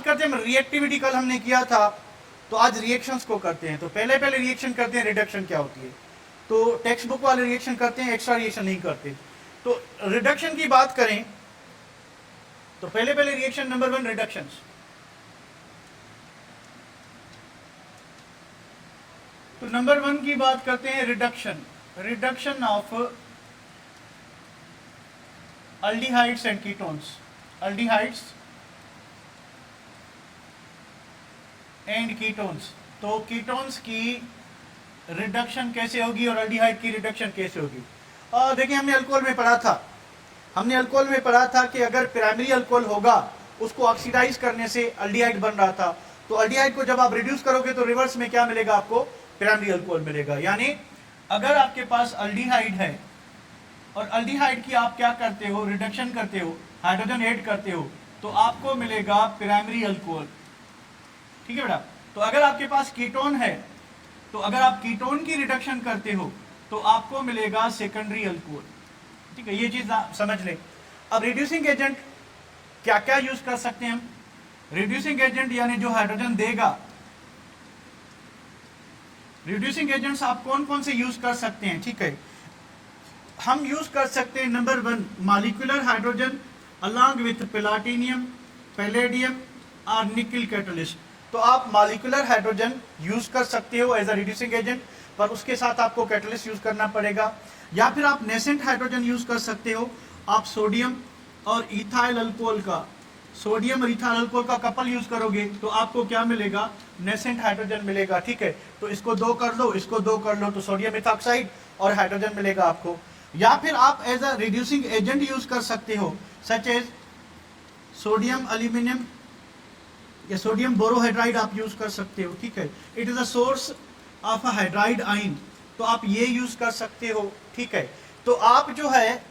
आज करते हैं रिएक्टिविटी, कल हमने किया था, तो आज रिएक्शंस को करते हैं। तो पहले रिएक्शन करते हैं, रिडक्शन क्या होती है। तो टेक्स्ट बुक वाले रिएक्शन करते हैं, एक्स्ट्रा रिएक्शन नहीं करते। तो रिडक्शन की बात करें तो पहले रिएक्शन नंबर 1 रिडक्शंस। तो नंबर 1 की बात करते हैं reduction. Reduction of aldehydes and ketones. Aldehydes and ketones. तो कीटोन्स की रिडक्शन कैसे होगी और अल्डिहाइड की रिडक्शन कैसे होगी। देखिए हमने अल्कोहल में पढ़ा था, कि अगर प्राइमरी अल्कोहल होगा उसको ऑक्सीडाइज करने से अल्डिहाइड बन रहा था। तो अल्डिहाइड को जब आप रिड्यूस करोगे तो रिवर्स में क्या मिलेगा आपको, प्राइमरी अल्कोहल मिलेगा। यानी अगर आपके पास अल्डिहाइड है और अल्डिहाइड की आप क्या करते हो, रिडक्शन करते हो, हाइड्रोजन ऐड करते हो, तो आपको मिलेगा प्राइमरी अल्कोहल। ठीक है बेटा। तो अगर आपके पास कीटोन है, तो अगर आप कीटोन की रिडक्शन करते हो तो आपको मिलेगा सेकेंडरी अल्कोहल। ठीक है, ये चीज समझ लें। अब रिड्यूसिंग एजेंट क्या क्या यूज कर सकते हैं हम। रिड्यूसिंग एजेंट यानी जो हाइड्रोजन देगा, रिड्यूसिंग एजेंट्स आप कौन कौन से यूज कर सकते हैं। ठीक है, हम यूज कर सकते हैं number 1 molecular hydrogen along with platinum, palladium और निकल कैटलिस्ट। तो आप मॉलिक्यूलर हाइड्रोजन यूज कर सकते हो एज अ रिड्यूसिंग एजेंट, पर उसके साथ आपको कैटलिस्ट यूज करना पड़ेगा। या फिर आप नेसेंट हाइड्रोजन यूज कर सकते हो। आप सोडियम और इथाइल अल्कोहल का, सोडियम और इथाइल अल्कोहल का कपल यूज करोगे तो आपको क्या मिलेगा, नेसेंट हाइड्रोजन मिलेगा। ठीक है, तो इसको 2 कर लो, इसको 2 कर लो, तो सोडियम इथॉक्साइड और हाइड्रोजन मिलेगा आपको। या फिर आप as a reducing agent use कर सकते हो, सच एज सोडियम एल्यूमिनियम या सोडियम बोरोहाइड्राइड आप यूज कर सकते हो। ठीक है, it is a source of a hydride ion, तो आप ये यूज कर सकते हो। ठीक है, तो आप जो है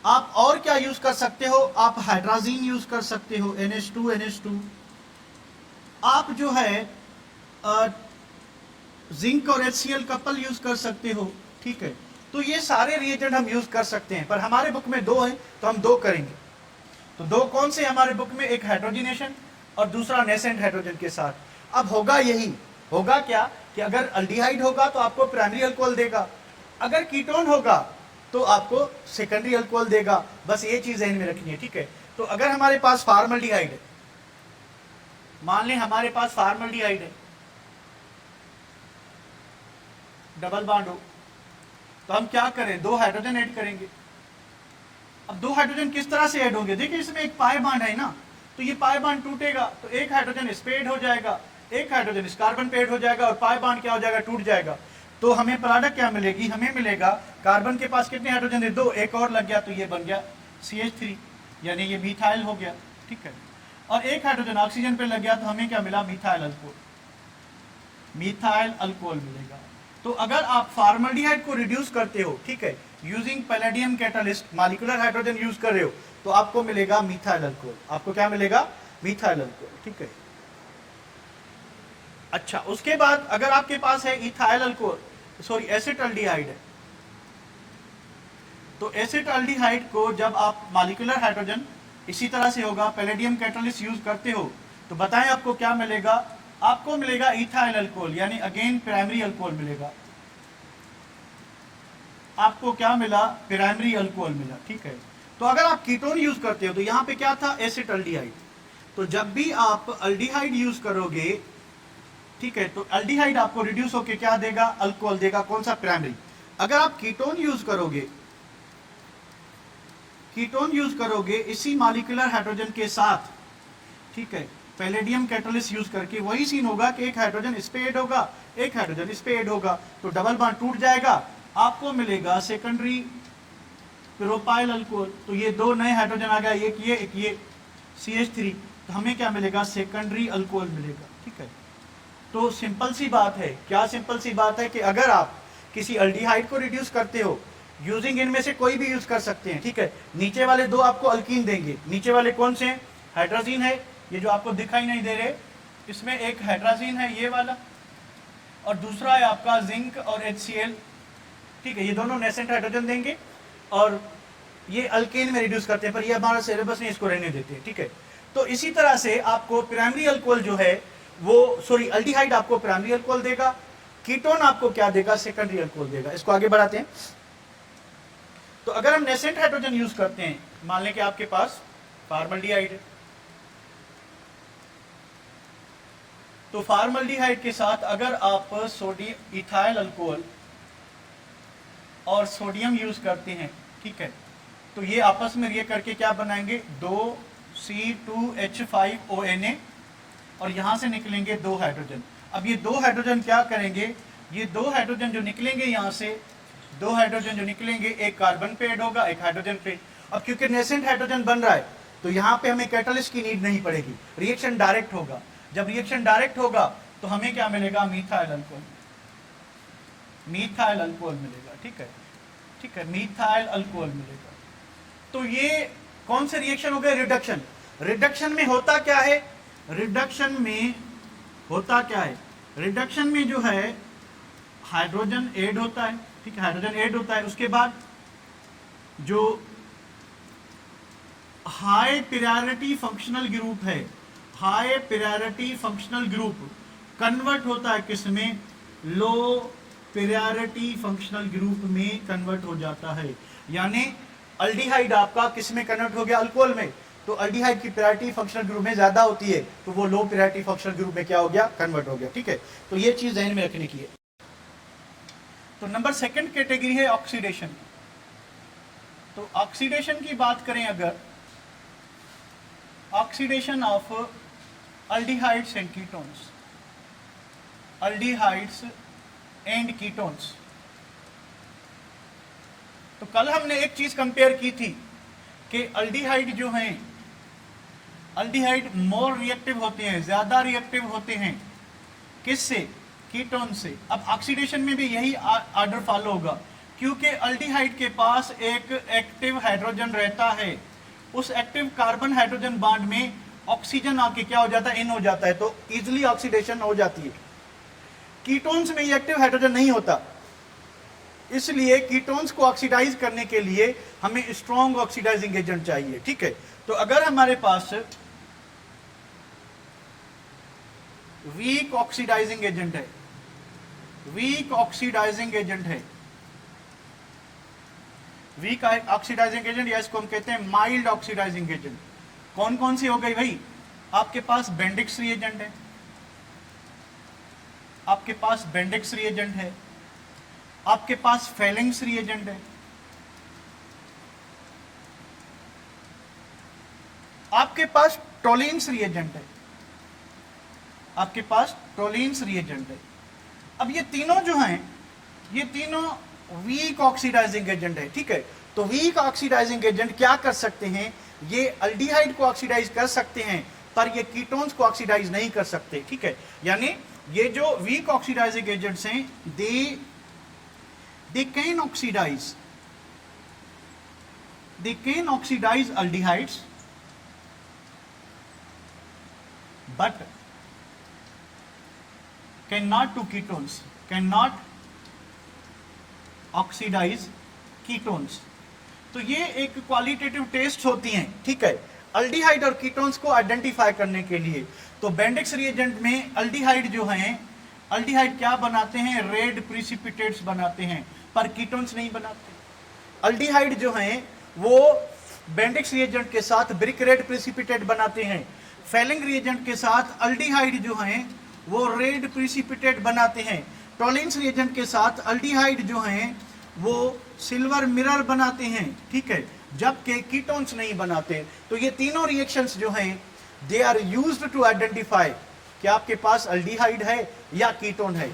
आप और क्या यूज कर सकते हो, आप हाइड्राजीन यूज कर सकते हो, NH2 आप जो है जिंक और HCl कपल यूज कर सकते हो। ठीक है, तो ये सारे रिएजेंट हम यूज कर सकते हैं, पर हमारे बुक में 2 हैं तो हम 2 करेंगे। तो 2 कौन से हमारे बुक में, एक हाइड्रोजनेशन और दूसरा नेसेंट हाइड्रोजन के साथ। अब होगा यही, होगा क्या कि अगर अल्डिहाइड होगा तो आपको प्राइमरी अल्कोहल देगा, अगर कीटोन होगा तो आपको सेकेंडरी अल्कोहल देगा। बस ये चीज ध्यान में रखनी है। ठीक है, तो अगर हमारे पास फॉर्मल्डिहाइड है, मान लें हमारे पास फॉर्मल्डिहाइड है, डबल बॉन्ड हो, तो हम क्या करें, 2 हाइड्रोजन ऐड करेंगे। अब 2 हाइड्रोजन किस तरह से ऐड होंगे, देखिए इसमें एक पाई बॉन्ड है ना, तो ये पाई बॉन्ड टूटेगा तो एक हाइड्रोजन इस पे ऐड हो जाएगा, एक हाइड्रोजन इस कार्बन पे ऐड हो जाएगा और पाई बॉन्ड क्या हो जाएगा, टूट जाएगा। तो हमें प्रोडक्ट क्या मिलेगी, हमें मिलेगा कार्बन के पास कितने हाइड्रोजन है, 2, एक और लग गया तो ये बन गया CH3, यानी ये मिथाइल हो गया। ठीक है, और एक हाइड्रोजन ऑक्सीजन पे लग गया तो हमें क्या मिला, मिथाइल अल्कोहल, मिथाइल अल्कोहल मिलेगा। तो अगर आप फॉर्मल्डिहाइड को रिड्यूस करते हो, ठीक है, using palladium catalyst, molecular hydrogen use कर रहे हो, तो आपको मिलेगा मिथाइल अल्कोहल। आपको क्या मिलेगा, मिथाइल अल्कोहल। ठीक है, अच्छा उसके बाद अगर आपके पास है इथाइल अल्कोहल, सॉरी एसिटल्डिहाइड है, तो एसिटल्डिहाइड को जब आप मॉलिक्यूलर हाइड्रोजन इसी तरह से होगा, पैलेडियम कैटलिस्ट यूज करते हो, तो बताएं आपको क्या मिलेगा, आपको मिलेगा इथाइल अल्कोहल, यानी अगेन प्राइमरी अल्कोहल मिलेगा। आपको क्या मिला, प्राइमरी अल्कोहल मिला। ठीक है, तो अगर आप कीटोन यूज करते हो तो यहां पे क्या था, एसिटल्डिहाइड। तो जब भी आप अल्डिहाइड यूज करोगे, ठीक है, तो अल्डिहाइड आपको रिड्यूस होके क्या देगा, अल्कोहल देगा, कौन सा, प्राइमरी। अगर आप कीटोन यूज करोगे, कीटोन यूज करोगे इसी मॉलिक्यूलर हाइड्रोजन के साथ, ठीक है, पैलेडियम कैटलिस्ट यूज करके, वही सीन होगा कि एक हाइड्रोजन इस पे ऐड होगा, एक हाइड्रोजन इस पे ऐड होगा, तो डबल बॉन्ड टूट जाएगा, आपको मिलेगा सेकेंडरी प्रोपाइल अल्कोहल। तो ये 2 नए हाइड्रोजन आ गया, एक ये CH3, तो हमें क्या मिलेगा, सेकेंडरी अल्कोहल मिलेगा। ठीक है, तो सिंपल सी बात है, क्या सिंपल सी बात है कि अगर आप किसी अल्डिहाइड को रिड्यूस करते हो, यूजिंग इनमें से कोई भी यूज कर सकते हैं। ठीक है, नीचे वाले 2 आपको अल्कीन देंगे, नीचे वाले कौन से हैं, हाइड्रोजीन है, ये जो आपको दिखाई नहीं दे रहे, इसमें एक हाइड्रोजीन है ये वाला, और दूसरा है आपका जिंक और HCl। ठीक है, ये दोनों नेसेंट हाइड्रोजन देंगे और ये अल्केन में रिड्यूस करते हैं, पर ये हमारा सिलेबस नहीं इसको रहने देते हैं। ठीक है, तो इसी तरह से आपको प्राइमरी अल्कोहल जो है वो अल्डिहाइड आपको प्राइमरी अल्कोहल देगा, कीटोन आपको क्या देगा, सेकेंडरी अल्कोहल देगा। इसको आगे बढ़ाते हैं। तो अगर हम नेसेंट हाइड्रोजन यूज करते हैं, मान लें कि आपके पास फॉर्मल्डिहाइड है, तो फॉर्मल्डिहाइड के साथ अगर आप सोडियम इथाइल अल्कोहल और सोडियम यूज करते हैं, ठीक है, तो ये आपस में रिएक्ट करके क्या बनाएंगे, 2C2H5ONa और यहां से निकलेंगे 2 हाइड्रोजन। अब ये 2 हाइड्रोजन क्या करेंगे, ये 2 हाइड्रोजन जो निकलेंगे यहां से, 2 हाइड्रोजन जो निकलेंगे, एक कार्बन पे ऐड होगा, एक हाइड्रोजन पे। अब क्योंकि नेसेंट हाइड्रोजन बन रहा है तो यहां पे हमें कैटलिस्ट की नीड नहीं पड़ेगी, रिएक्शन डायरेक्ट होगा। जब रिएक्शन डायरेक्ट होगा तो हमें क्या मिलेगा, मिथाइल अल्कोहल, मिथाइल अल्कोहल मिलेगा, ठीक है, ठीक है, मिथाइल अल्कोहल मिलेगा। तो ये कौन से रिएक्शन हो गए, रिडक्शन। रिडक्शन में होता क्या है, रिडक्शन में होता क्या है, रिडक्शन में जो है हाइड्रोजन ऐड होता है, ठीक है, हाइड्रोजन ऐड होता है। उसके बाद जो हाई प्रायोरिटी फंक्शनल ग्रुप है, high priority functional group convert होता है किसमें, लो प्रायोरिटी फंक्शनल ग्रुप में कन्वर्ट हो जाता है। यानी अल्डिहाइड आपका किसमें कन्वर्ट हो गया, अल्कोहल में। तो अल्डिहाइड की प्रायोरिटी फंक्शनल ग्रुप में ज्यादा होती है, तो वो लो प्रायोरिटी फंक्शनल ग्रुप में क्या हो गया, कन्वर्ट हो गया, ठीक है। तो ये चीज ध्यान में रखने की है। तो नंबर सेकंड कैटेगरी है ऑक्सीडेशन। तो ऑक्सीडेशन की बात करें अगर, oxidation of aldehydes and ketones, aldehydes and ketones. तो कल हमने एक चीज कंपेयर की थी कि अल्डिहाइड जो हैं, अल्डिहाइड मोर रिएक्टिव होते हैं, ज्यादा रिएक्टिव होते हैं, किससे, कीटोन से। अब ऑक्सीडेशन में भी यही ऑर्डर फॉलो होगा, क्योंकि अल्डिहाइड के पास एक एक्टिव हाइड्रोजन रहता है, उस एक्टिव कार्बन हाइड्रोजन बॉन्ड में ऑक्सीजन आके क्या हो जाता है, इन हो जाता है, तो इजिली ऑक्सीडेशन हो जाती है। कीटोन्स में ये एक्टिव हाइड्रोजन नहीं होता, इसलिए कीटोन्स को ऑक्सीडाइज करने के लिए हमें स्ट्रॉन्ग ऑक्सीडाइजिंग एजेंट चाहिए, ठीक है। तो अगर हमारे पास वीक ऑक्सीडाइजिंग एजेंट है, वीक ऑक्सीडाइजिंग एजेंट है, वीक ऑक्सीडाइजिंग एजेंट, या इसको हम कहते हैं माइल्ड ऑक्सीडाइजिंग एजेंट। कौन कौन सी हो गई भाई, आपके पास बेंडिक्स रिएजेंट है, आपके पास बेंडिक्स रिएजेंट है, आपके पास फेलिंग्स रिएजेंट है, आपके पास टोलिन्स रिएजेंट है, आपके पास टोलिन्स रिएजेंट है। अब ये तीनों जो हैं, ये तीनों वीक ऑक्सीडाइजिंग एजेंट है, ठीक है। तो वीक ऑक्सीडाइजिंग एजेंट क्या कर सकते हैं, ये अल्डिहाइड को ऑक्सीडाइज कर सकते हैं, पर ये कीटोन्स को ऑक्सीडाइज नहीं कर सकते, ठीक है। यानी ये जो वीक ऑक्सीडाइजिंग एजेंट्स हैं, they can oxidize aldehydes, but cannot oxidize ketones। तो ये एक क्वालिटेटिव टेस्ट होती हैं, ठीक है, अल्डिहाइड और कीटोन्स को आइडेंटिफाई करने के लिए। तो बेंडिक्स रिएजेंट में अल्डिहाइड जो हैं, अल्डिहाइड क्या बनाते हैं, रेड प्रिसिपिटेट्स बनाते हैं, पर कीटोन्स नहीं बनाते। अल्डिहाइड जो हैं वो बेंडिक्स रिएजेंट के साथ ब्रिक रेड प्रिसिपिटेट बनाते हैं, फेलिंग रिएजेंट के साथ अल्डिहाइड जो हैं वो रेड प्रिसिपिटेट बनाते हैं, टोलिन्स रिएजेंट के साथ अल्डिहाइड जो हैं वो सिल्वर मिरर बनाते हैं, ठीक है, जबकि कीटोन्स नहीं बनाते। तो ये तीनों रिएक्शंस जो हैं they are used to identify कि आपके पास अल्डिहाइड है या कीटोन है,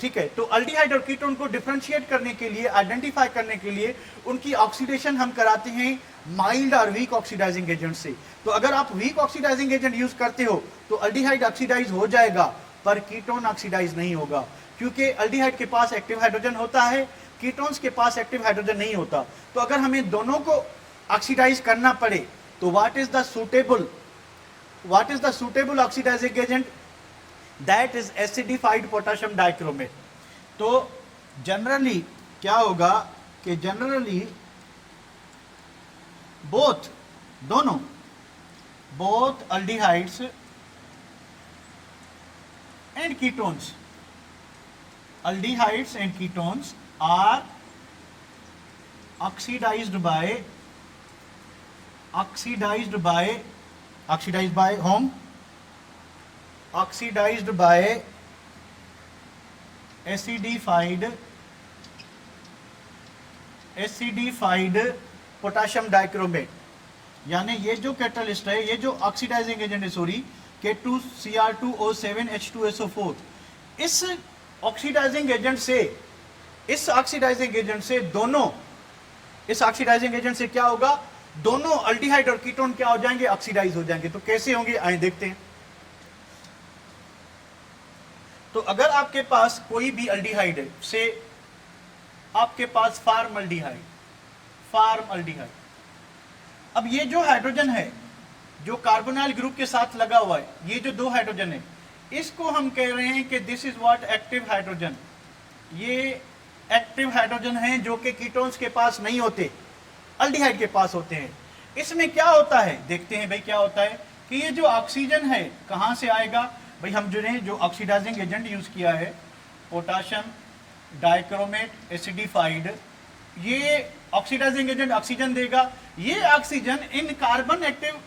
ठीक है। तो अल्डिहाइड और कीटोन को डिफरेंशिएट करने के लिए, आइडेंटिफाई करने के लिए उनकी ऑक्सीडेशन हम कराते हैं माइल्ड और वीक ऑक्सीडाइजिंग एजेंट से। तो अगर आप वीक ऑक्सीडाइजिंग एजेंट यूज करते हो तो अल्डिहाइड ऑक्सीडाइज हो जाएगा, पर कीटोन ऑक्सीडाइज नहीं होगा, क्योंकि अल्डिहाइड के पास एक्टिव हाइड्रोजन होता है, कीटोन्स के पास एक्टिव हाइड्रोजन नहीं होता। तो अगर हमें दोनों को ऑक्सीडाइज करना पड़े तो what is the suitable oxidising agent, that is acidified potassium dichromate. तो जनरली क्या होगा कि जनरली बोथ, दोनों both aldehydes and ketones, aldehydes and ketones are oxidized by whom? Oxidized by acidified potassium dichromate. यानी ये जो कैटलिस्ट है, ये जो ऑक्सीडाइजिंग एजेंट है, सॉरी, K2Cr2O7H2SO4, इस ऑक्सीडाइजिंग एजेंट से क्या होगा, दोनों अल्डिहाइड और कीटोन क्या हो जाएंगे, ऑक्सीडाइज हो जाएंगे। तो कैसे होंगे आइए देखते हैं। तो अगर आपके पास कोई भी अल्डिहाइड है, से आपके पास फार्मल्डिहाइड, अब ये जो हाइड्रोजन है जो कार्बोनाइल ग्रुप के साथ लगा हुआ है, ये जो दो हाइड्रोजन है, इसको हम कह रहे हैं कि this is what active hydrogen. ये एक्टिव हाइड्रोजन है जो कि कीटोन्स के पास नहीं होते, अल्डिहाइड के पास होते हैं। इसमें क्या होता है, देखते हैं भाई क्या होता है कि ये जो ऑक्सीजन है कहां से आएगा भाई, हम जो ऑक्सीडाइजिंग एजेंट यूज किया है पोटाशियम डाइक्रोमेट एसिडिफाइड, ये ऑक्सीडाइजिंग एजेंट ऑक्सीजन देगा। ये ऑक्सीजन इन कार्बन एक्टिव,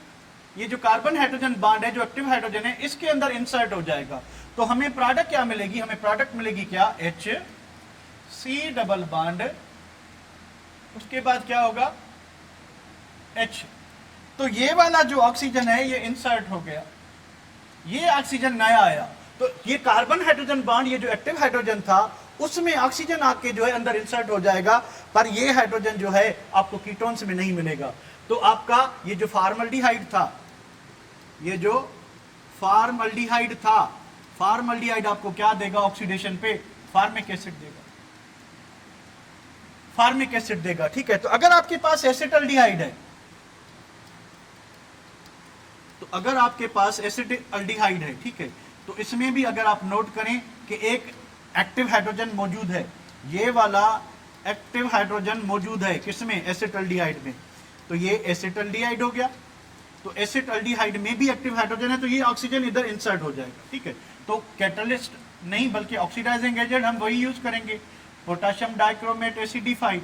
ये जो कार्बन हाइड्रोजन बॉन्ड है जो एक्टिव हाइड्रोजन है, इसके अंदर इंसर्ट हो जाएगा। तो हमें प्रोडक्ट क्या मिलेगी, हमें प्रोडक्ट मिलेगी क्या, HC डबल बॉन्ड, उसके बाद क्या होगा H। तो ये वाला जो ऑक्सीजन है ये इंसर्ट हो गया, ये ऑक्सीजन नया आया। तो ये कार्बन हाइड्रोजन बॉन्ड, ये जो एक्टिव हाइड्रोजन था, उसमें ऑक्सीजन आके जो है अंदर इंसर्ट हो जाएगा, पर ये हाइड्रोजन जो है आपको कीटोन्स में नहीं मिलेगा। तो आपका ये जो फार्मल्डिहाइड था, ये जो फार्मल्डिहाइड था, फार्मल्डिहाइड आपको क्या देगा ऑक्सीडेशन पे, फार्मिक एसिड देगा, फार्मिक एसिड देगा। ठीक है। तो अगर आपके पास एसिटल्डिहाइड है, तो अगर आपके पास एसिटल्डिहाइड है, ठीक है, तो इसमें भी अगर आप नोट करें कि एक एक्टिव हाइड्रोजन मौजूद है, ये वाला एक्टिव हाइड्रोजन मौजूद है किसमें, एसिटल्डिहाइड में, तो ये एसिटल्डिहाइड हो गया। तो एसिटल्डिहाइड में भी एक्टिव हाइड्रोजन है, तो ये ऑक्सीजन इधर इंसर्ट हो जाएगा। ठीक है। तो कैटलिस्ट नहीं बल्कि ऑक्सीडाइजिंग एजेंट हम वही यूज करेंगे, पोटाशियम डाइक्रोमेट एसिडिफाइड।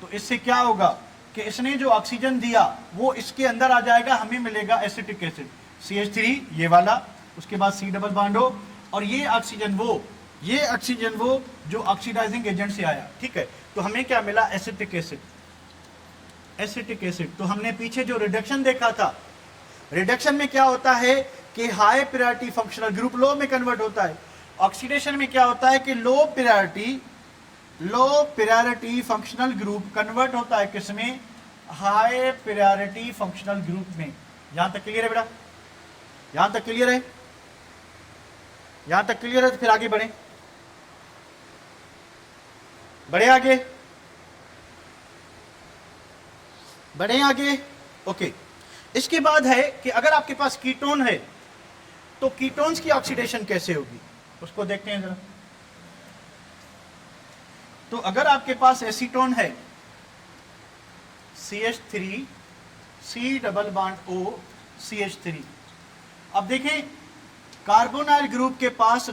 तो इससे क्या होगा कि इसने जो ऑक्सीजन दिया वो इसके अंदर आ जाएगा, हमें मिलेगा एसिटिक एसिड CH3 ये वाला, उसके बाद C डबल बॉन्ड हो, और ये ऑक्सीजन वो जो ऑक्सीडाइजिंग एजेंट से आया। ठीक है। तो हमें क्या मिला, एसिटिक एसिड। तो हमने पीछे जो रिडक्शन देखा था, रिडक्शन में क्या होता है कि हाई प्रायोरिटी फंक्शनल ग्रुप लो में कन्वर्ट होता है। ऑक्सीडेशन में क्या होता है कि low priority functional group convert होता है किसमें, हाई प्रायोरिटी फंक्शनल ग्रुप में। यहां तक क्लियर है बेटा, यहां तक क्लियर है, यहां तक क्लियर है। तो फिर आगे बढ़े आगे। ओके। इसके बाद है कि अगर आपके पास कीटोन है तो कीटोन्स की ऑक्सीडेशन कैसे होगी, उसको देखते हैं जरा। तो अगर आपके पास एसीटोन है CH3 C double bond O CH3, अब देखें कार्बोनाइल ग्रुप के पास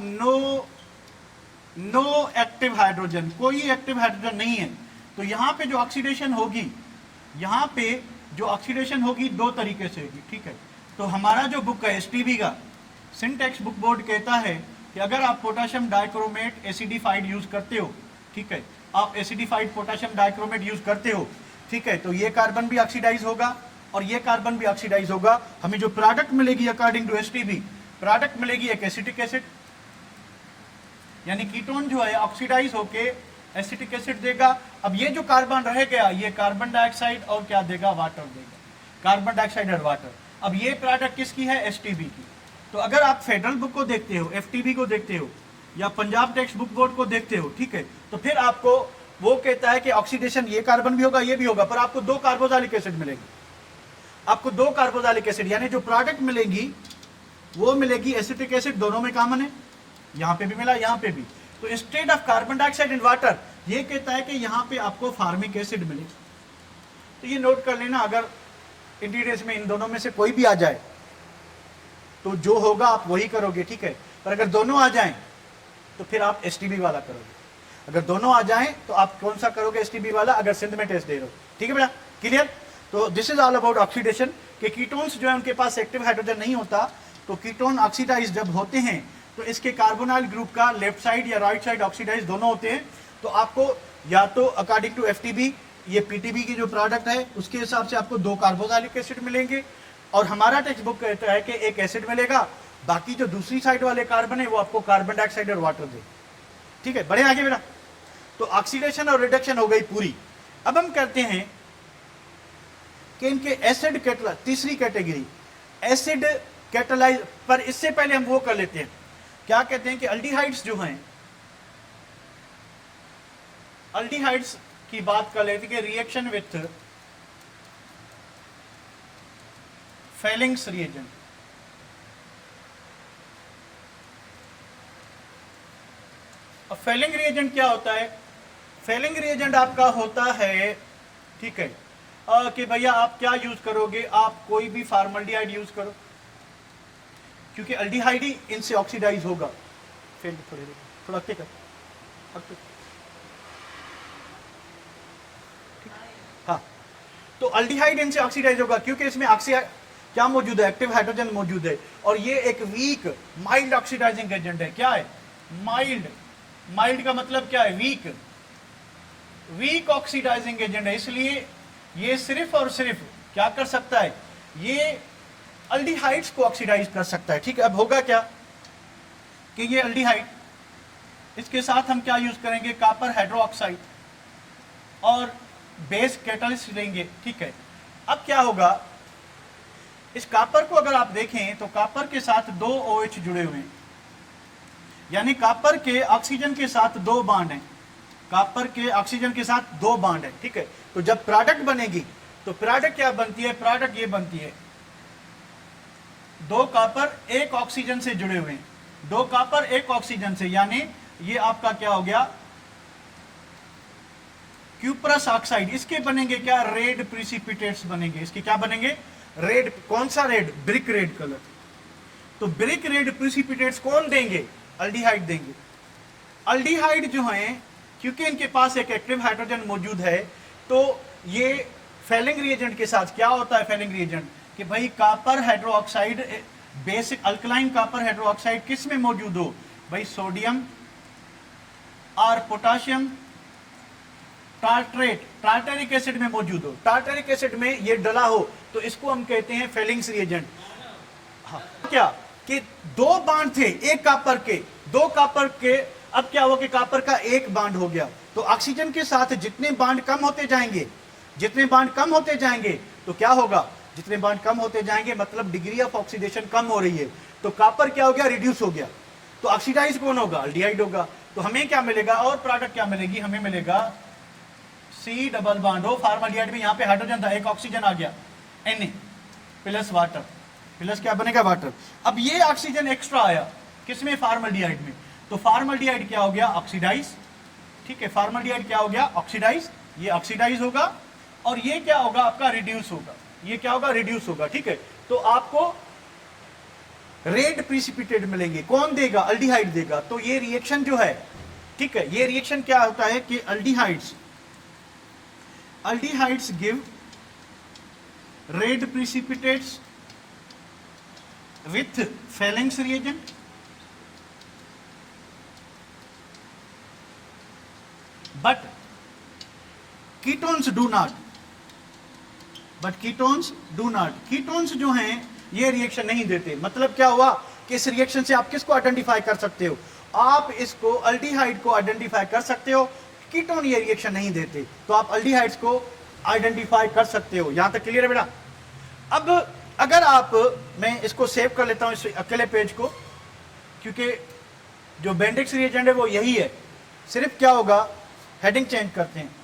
नो एक्टिव हाइड्रोजन, कोई एक्टिव हाइड्रोजन नहीं है। तो यहां पे जो ऑक्सीडेशन होगी, दो तरीके से होगी। ठीक है। तो हमारा जो बुक है STB का सिंटेक्स बुक बोर्ड कहता है कि अगर आप पोटाशियम डाइक्रोमेट एसिडिफाइड यूज करते हो, ठीक है, आप एसिडिफाइड पोटाशियम डाइक्रोमेट यूज करते हो, ठीक है, तो ये कार्बन भी ऑक्सीडाइज होगा और ये कार्बन भी ऑक्सीडाइज होगा। हमें जो प्रोडक्ट मिलेगी अकॉर्डिंग टू STB, प्रोडक्ट मिलेगी एक एसिटिक एसिड, यानी कीटोन जो है ऑक्सीडाइज होके एसिटिक एसिड देगा। अब ये जो कार्बन रह गया, ये कार्बन डाइऑक्साइड और क्या देगा, वाटर देगा, कार्बन डाइऑक्साइड और वाटर। अब ये प्रोडक्ट किसकी है, STB की। तो अगर आप फेडरल बुक को देखते हो, FTB को देखते हो, या पंजाब टेक्स्ट बुक बोर्ड को देखते हो, ठीक है, तो फिर आपको वो कहता है कि ऑक्सीडेशन ये कार्बन भी होगा, ये भी होगा, पर आपको दो कार्बोक्सिलिक एसिड मिलेगी, आपको दो कार्बोक्सिलिक एसिड, यानी जो प्रोडक्ट मिलेगी वो मिलेगी एसिटिक एसिड, दोनों में कॉमन है, यहां पे भी मिला, यहां पे भी। तो instead of carbon dioxide and water, ये कहता है कि यहां पे आपको फार्मिक एसिड मिलेगा। तो ये नोट कर लेना, अगर इंटीग्रेशन में इन दोनों में से कोई भी आ जाए तो जो होगा आप वही करोगे, ठीक है। पर अगर दोनों आ जाएं तो फिर आप एसटीबी वाला करोगे। अगर दोनों आ जाएं तो आप कौन सा करोगे, एसटीबी वाला, अगर सिंध में टेस्ट दे रहे हो, ठीक है बेटा, क्लियर। तो this is all about oxidation के कीटोन्स जो है उनके पास एक्टिव हाइड्रोजन नहीं होता, तो कीटोन ऑक्सीडाइज जब होते हैं तो इसके कार्बोनाइल ग्रुप का लेफ्ट साइड या राइट साइड ऑक्सीडाइज दोनों होते हैं। तो आपको या तो अकॉर्डिंग टू एफटीबी, ये पीटीबी की जो प्रोडक्ट है उसके हिसाब से आपको 2 कार्बोक्सिलिक एसिड मिलेंगे, और हमारा टेक्स्ट बुक कहता है कि 1 एसिड मिलेगा, बाकी जो दूसरी साइड वाले कार्बन है वो आपको कार्बन डाइऑक्साइड और वाटर दे, ठीक है। बढ़े आगे बेटा। तो ऑक्सीडेशन और रिडक्शन हो गई पूरी। अब हम करते हैं कि इनके एसिड कैटलाइज, तीसरी कैटेगरी एसिड कैटलाइज, पर इससे पहले हम वो कर लेते हैं, क्या कहते हैं कि अल्डिहाइड्स जो हैं, अल्डिहाइड्स की बात कर लेते हैं कि रिएक्शन विथ फेलिंग्स रिएजेंट। अब फेलिंग रिएजेंट क्या होता है, फेलिंग रिएजेंट आपका होता है, ठीक है, कि भैया आप क्या यूज करोगे, आप कोई भी फॉर्मल्डिहाइड यूज करो, क्योंकि अल्डिहाइड ही इनसे ऑक्सीडाइज होगा। थोड़ा कर, हाँ, तो अल्डिहाइड इनसे ऑक्सीडाइज होगा क्योंकि इसमें ऑक्सीडाइड क्या मौजूद है, एक्टिव हाइड्रोजन मौजूद है, और ये एक वीक माइल्ड ऑक्सीडाइजिंग एजेंट है। क्या है माइल्ड, माइल्ड का मतलब क्या है, वीक, वीक ऑक्सीडाइजिंग एजेंट है, इसलिए ये सिर्फ और सिर्फ क्या कर सकता है, ये अल्डिहाइड्स को ऑक्सीडाइज कर सकता है, ठीक है। अब होगा क्या कि ये अल्डिहाइड, इसके साथ हम क्या यूज करेंगे, कॉपर हाइड्रोक्साइड और बेस कैटलिस्ट लेंगे, ठीक है। अब क्या होगा, इस कॉपर को अगर आप देखें तो कॉपर के साथ 2 OH जुड़े हुए हैं, यानी कॉपर के ऑक्सीजन के साथ 2 बॉन्ड हैं, कॉपर के ऑक्सीजन के साथ 2 बॉन्ड है, ठीक है। तो जब प्रोडक्ट बनेगी तो प्रोडक्ट क्या बनती है, प्रोडक्ट ये बनती है 2 कॉपर 1 ऑक्सीजन से जुड़े हुए हैं, 2 कॉपर 1 ऑक्सीजन से, यानी ये आपका क्या हो गया, क्यूप्रस ऑक्साइड। इसके बनेंगे क्या, रेड प्रिसिपिटेट्स बनेंगे, इसके क्या बनेंगे, रेड। कौन सा रेड, ब्रिक रेड कलर। तो ब्रिक रेड प्रिसिपिटेट्स कौन देंगे, अल्डिहाइड देंगे। अल्डिहाइड जो हैं, क्योंकि इनके पास एक एक्टिव हाइड्रोजन मौजूद है, तो ये फेलिंग रिएजेंट के साथ क्या होता है, फेलिंग रिएजेंट कि भाई copper hydroxide, basic alkaline copper hydroxide किस में मौजूद हो, भाई सोडियम और पोटाशियम टार्ट्रेट, टार्टरिक एसिड में मौजूद हो, टार्टरिक एसिड में ये डला हो, तो इसको हम कहते हैं फेलिंग्स रिएजेंट। हाँ, क्या कि 2 बॉन्ड थे, 1 कॉपर के, 2 कॉपर के, अब क्या हुआ कि कॉपर का 1 बॉन्ड हो गया, तो ऑक्सीजन के साथ जितने बॉन्ड कम होते जाएंगे, जितने बॉन्ड कम होते जाएंगे तो क्या होगा, जितने बॉन्ड कम होते जाएंगे मतलब डिग्री ऑफ ऑक्सीडेशन कम हो रही है, तो कॉपर क्या हो गया, रिड्यूस हो गया, तो ऑक्सीडाइज कौन होगा, अल्डिहाइड होगा। तो हमें क्या मिलेगा, और प्रोडक्ट क्या मिलेगी, हमें मिलेगा C डबल बॉन्ड हो, फॉर्मल्डिहाइड में यहाँ पे हाइड्रोजन था, 1 ऑक्सीजन आ गया, Na प्लस वाटर, प्लस क्या बनेगा, वाटर। अब ये ऑक्सीजन एक्स्ट्रा आया किसमें, फॉर्मल्डिहाइड में, तो फॉर्मल्डिहाइड क्या हो गया, ऑक्सीडाइज, ठीक है, फॉर्मल्डिहाइड क्या हो गया, ऑक्सीडाइज, ये ऑक्सीडाइज होगा, और ये क्या होगा आपका, रिड्यूस होगा, ये क्या होगा, रिड्यूस होगा, ठीक है। तो आपको रेड प्रिसिपिटेट मिलेंगे, कौन देगा, अल्डिहाइड देगा। तो ये रिएक्शन जो है, ठीक है, ये रिएक्शन क्या होता है कि aldehydes give red प्रिसिपिटेट्स with Fehling's reagent, but ketones do not, but ketones do not, ketones जो हैं ये रिएक्शन नहीं देते। मतलब क्या हुआ कि इस रिएक्शन से आप किसको आइडेंटिफाई कर सकते हो, आप इसको अल्डिहाइड को आइडेंटिफाई कर सकते हो, कीटोन ये रिएक्शन नहीं देते, तो आप अल्डिहाइड्स को आइडेंटिफाई कर सकते हो। यहां तक क्लियर है बेटा। अब अगर आप, मैं इसको सेव कर लेता हूं इस अकेले पेज को, क्योंकि जो बेंडिक्स रिएजेंट है वो यही है, सिर्फ क्या होगा, हेडिंग चेंज करते हैं।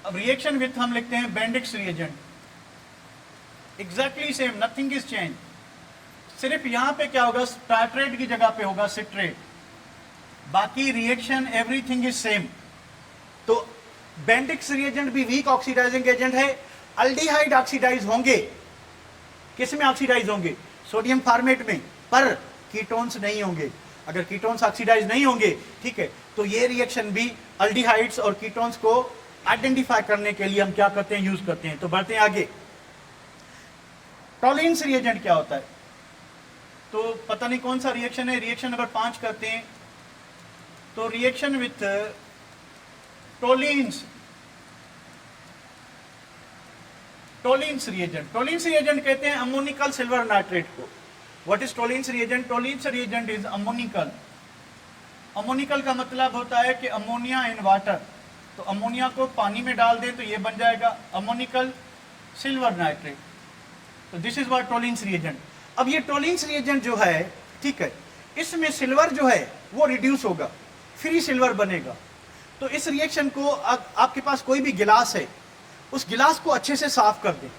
अब रिएक्शन विथ हम लिखते हैं Bendix reagent, exactly same, nothing is change, सिर्फ यहां पे क्या होगा, टार्ट्रेट की जगह पे होगा सिट्रेट, बाकी रिएक्शन एवरीथिंग इज सेम। तो बेंडिक्स रिएजेंट भी वीक ऑक्सीडाइजिंग एजेंट है, अल्डिहाइड ऑक्सीडाइज होंगे, किस में ऑक्सीडाइज होंगे, सोडियम फॉर्मेट में, पर कीटोन्स नहीं होंगे। अगर कीटोन्स ऑक्सीडाइज नहीं होंगे, ठीक है, तो ये रिएक्शन भी अल्डिहाइड्स और कीटोन्स को आइडेंटिफाई करने के लिए हम क्या करते हैं, यूज करते हैं। तो बढ़ते हैं आगे। टॉलिन्स रिएजेंट क्या होता है? तो पता नहीं कौन सा रिएक्शन है, रिएक्शन नंबर 5 करते हैं। तो reaction with Tollens, Tollens reagent, Tollens reagent कहते हैं अमोनिकल सिल्वर नाइट्रेट को। What is Tollens reagent? Tollens reagent is ammoniacal. Ammoniacal का मतलब होता है कि अमोनिया इन वाटर, तो अमोनिया को पानी में डाल दें तो ये बन जाएगा अमोनिकल सिल्वर नाइट्रेट। तो this is what Tollens reagent. अब ये टोलिन्स रिएजेंट जो है, ठीक है, इसमें सिल्वर जो है वो रिड्यूस होगा, फ्री सिल्वर बनेगा। तो इस रिएक्शन को आपके पास कोई भी गिलास है, उस गिलास को अच्छे से साफ कर दें,